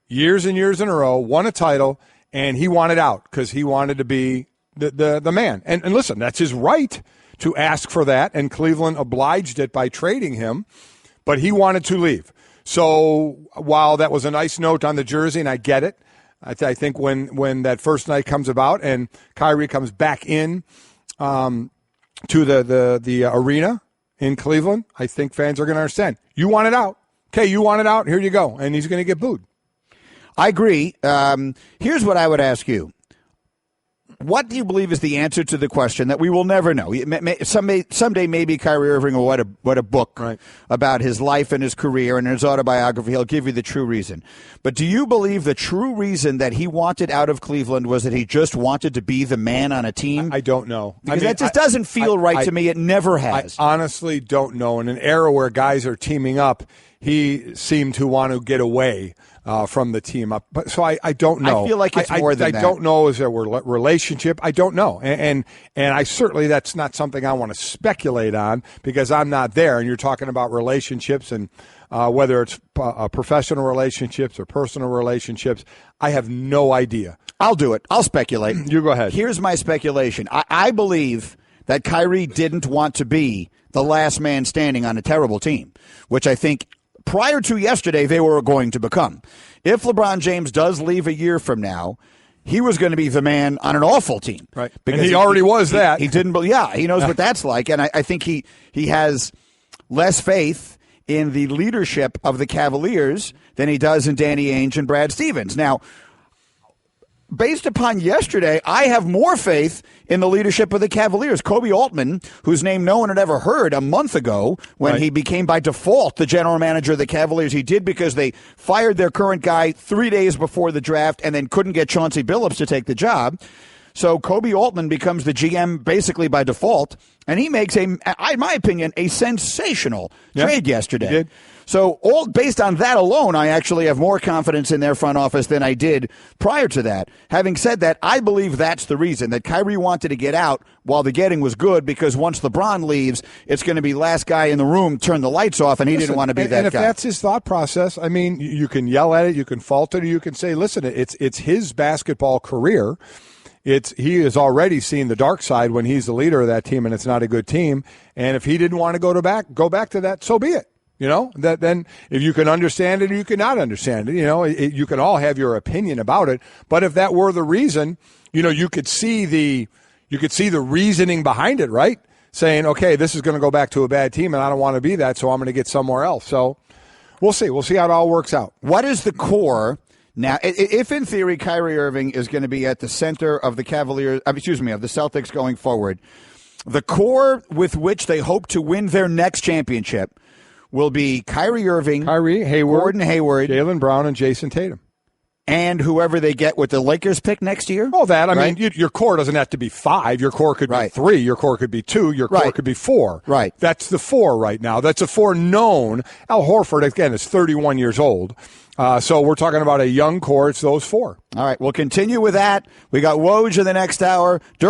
years and years in a row, won a title, and he wanted out because he wanted to be the man. And listen, that's his right to ask for that, and Cleveland obliged it by trading him, but he wanted to leave. So while that was a nice note on the jersey, and I get it, I think when that first night comes about and Kyrie comes back in to the arena in Cleveland, I think fans are going to understand. You want it out. Okay, you want it out. Here you go. And he's going to get booed. I agree. Here's what I would ask you. What do you believe is the answer to the question that we will never know? Someday maybe Kyrie Irving will write a book about his life and his career and his autobiography. He'll give you the true reason. But do you believe the true reason that he wanted out of Cleveland was that he just wanted to be the man on a team? I don't know. Because that just doesn't feel right to me. It never has. I honestly don't know. In an era where guys are teaming up, he seemed to want to get away from the team up. But so I don't know. I feel like it's more than that. I don't know. Is there a relationship? I don't know. And I certainly, that's not something I want to speculate on because I'm not there. And you're talking about relationships and whether it's professional relationships or personal relationships. I have no idea. I'll do it. I'll speculate. You go ahead. Here's my speculation. I believe that Kyrie didn't want to be the last man standing on a terrible team, which I think prior to yesterday, they were going to become. If LeBron James does leave a year from now, he was going to be the man on an awful team. Right. Because he already was that. He didn't. Yeah, he knows what that's like. And I think he has less faith in the leadership of the Cavaliers than he does in Danny Ainge and Brad Stevens. Now, based upon yesterday, I have more faith in the leadership of the Cavaliers. Kobe Altman, whose name no one had ever heard a month ago when he became by default the general manager of the Cavaliers. He did because they fired their current guy 3 days before the draft and then couldn't get Chauncey Billups to take the job. So Kobe Altman becomes the GM basically by default, and he makes, in my opinion, a sensational trade yesterday. He did. So all based on that alone, I actually have more confidence in their front office than I did prior to that. Having said that, I believe that's the reason that Kyrie wanted to get out while the getting was good, because once LeBron leaves, it's going to be last guy in the room, turn the lights off, and he didn't want to be that guy. And if that's his thought process, I mean, you can yell at it, you can fault it, or you can say, listen, it's his basketball career. He has already seen the dark side when he's the leader of that team, and it's not a good team. And if he didn't want to go back to that, so be it. You know, that then if you can understand it or you cannot understand it, you know, you can all have your opinion about it. But if that were the reason, you know, you could see the reasoning behind it, right? Saying, okay, this is going to go back to a bad team and I don't want to be that, so I'm going to get somewhere else. So we'll see. We'll see how it all works out. What is the core? Now, if in theory Kyrie Irving is going to be at the center of the of the Celtics going forward, the core with which they hope to win their next championship will be Kyrie Irving, Hayward, Gordon Hayward, Jaylen Brown, and Jason Tatum. And whoever they get with the Lakers pick next year? Oh, I mean, your core doesn't have to be 5. Your core could be 3. Your core could be 2. Your core could be 4. Right. That's the 4 right now. That's a 4 known. Al Horford, again, is 31 years old. So we're talking about a young core. It's those 4. All right, we'll continue with that. We got Woj in the next hour. Dirk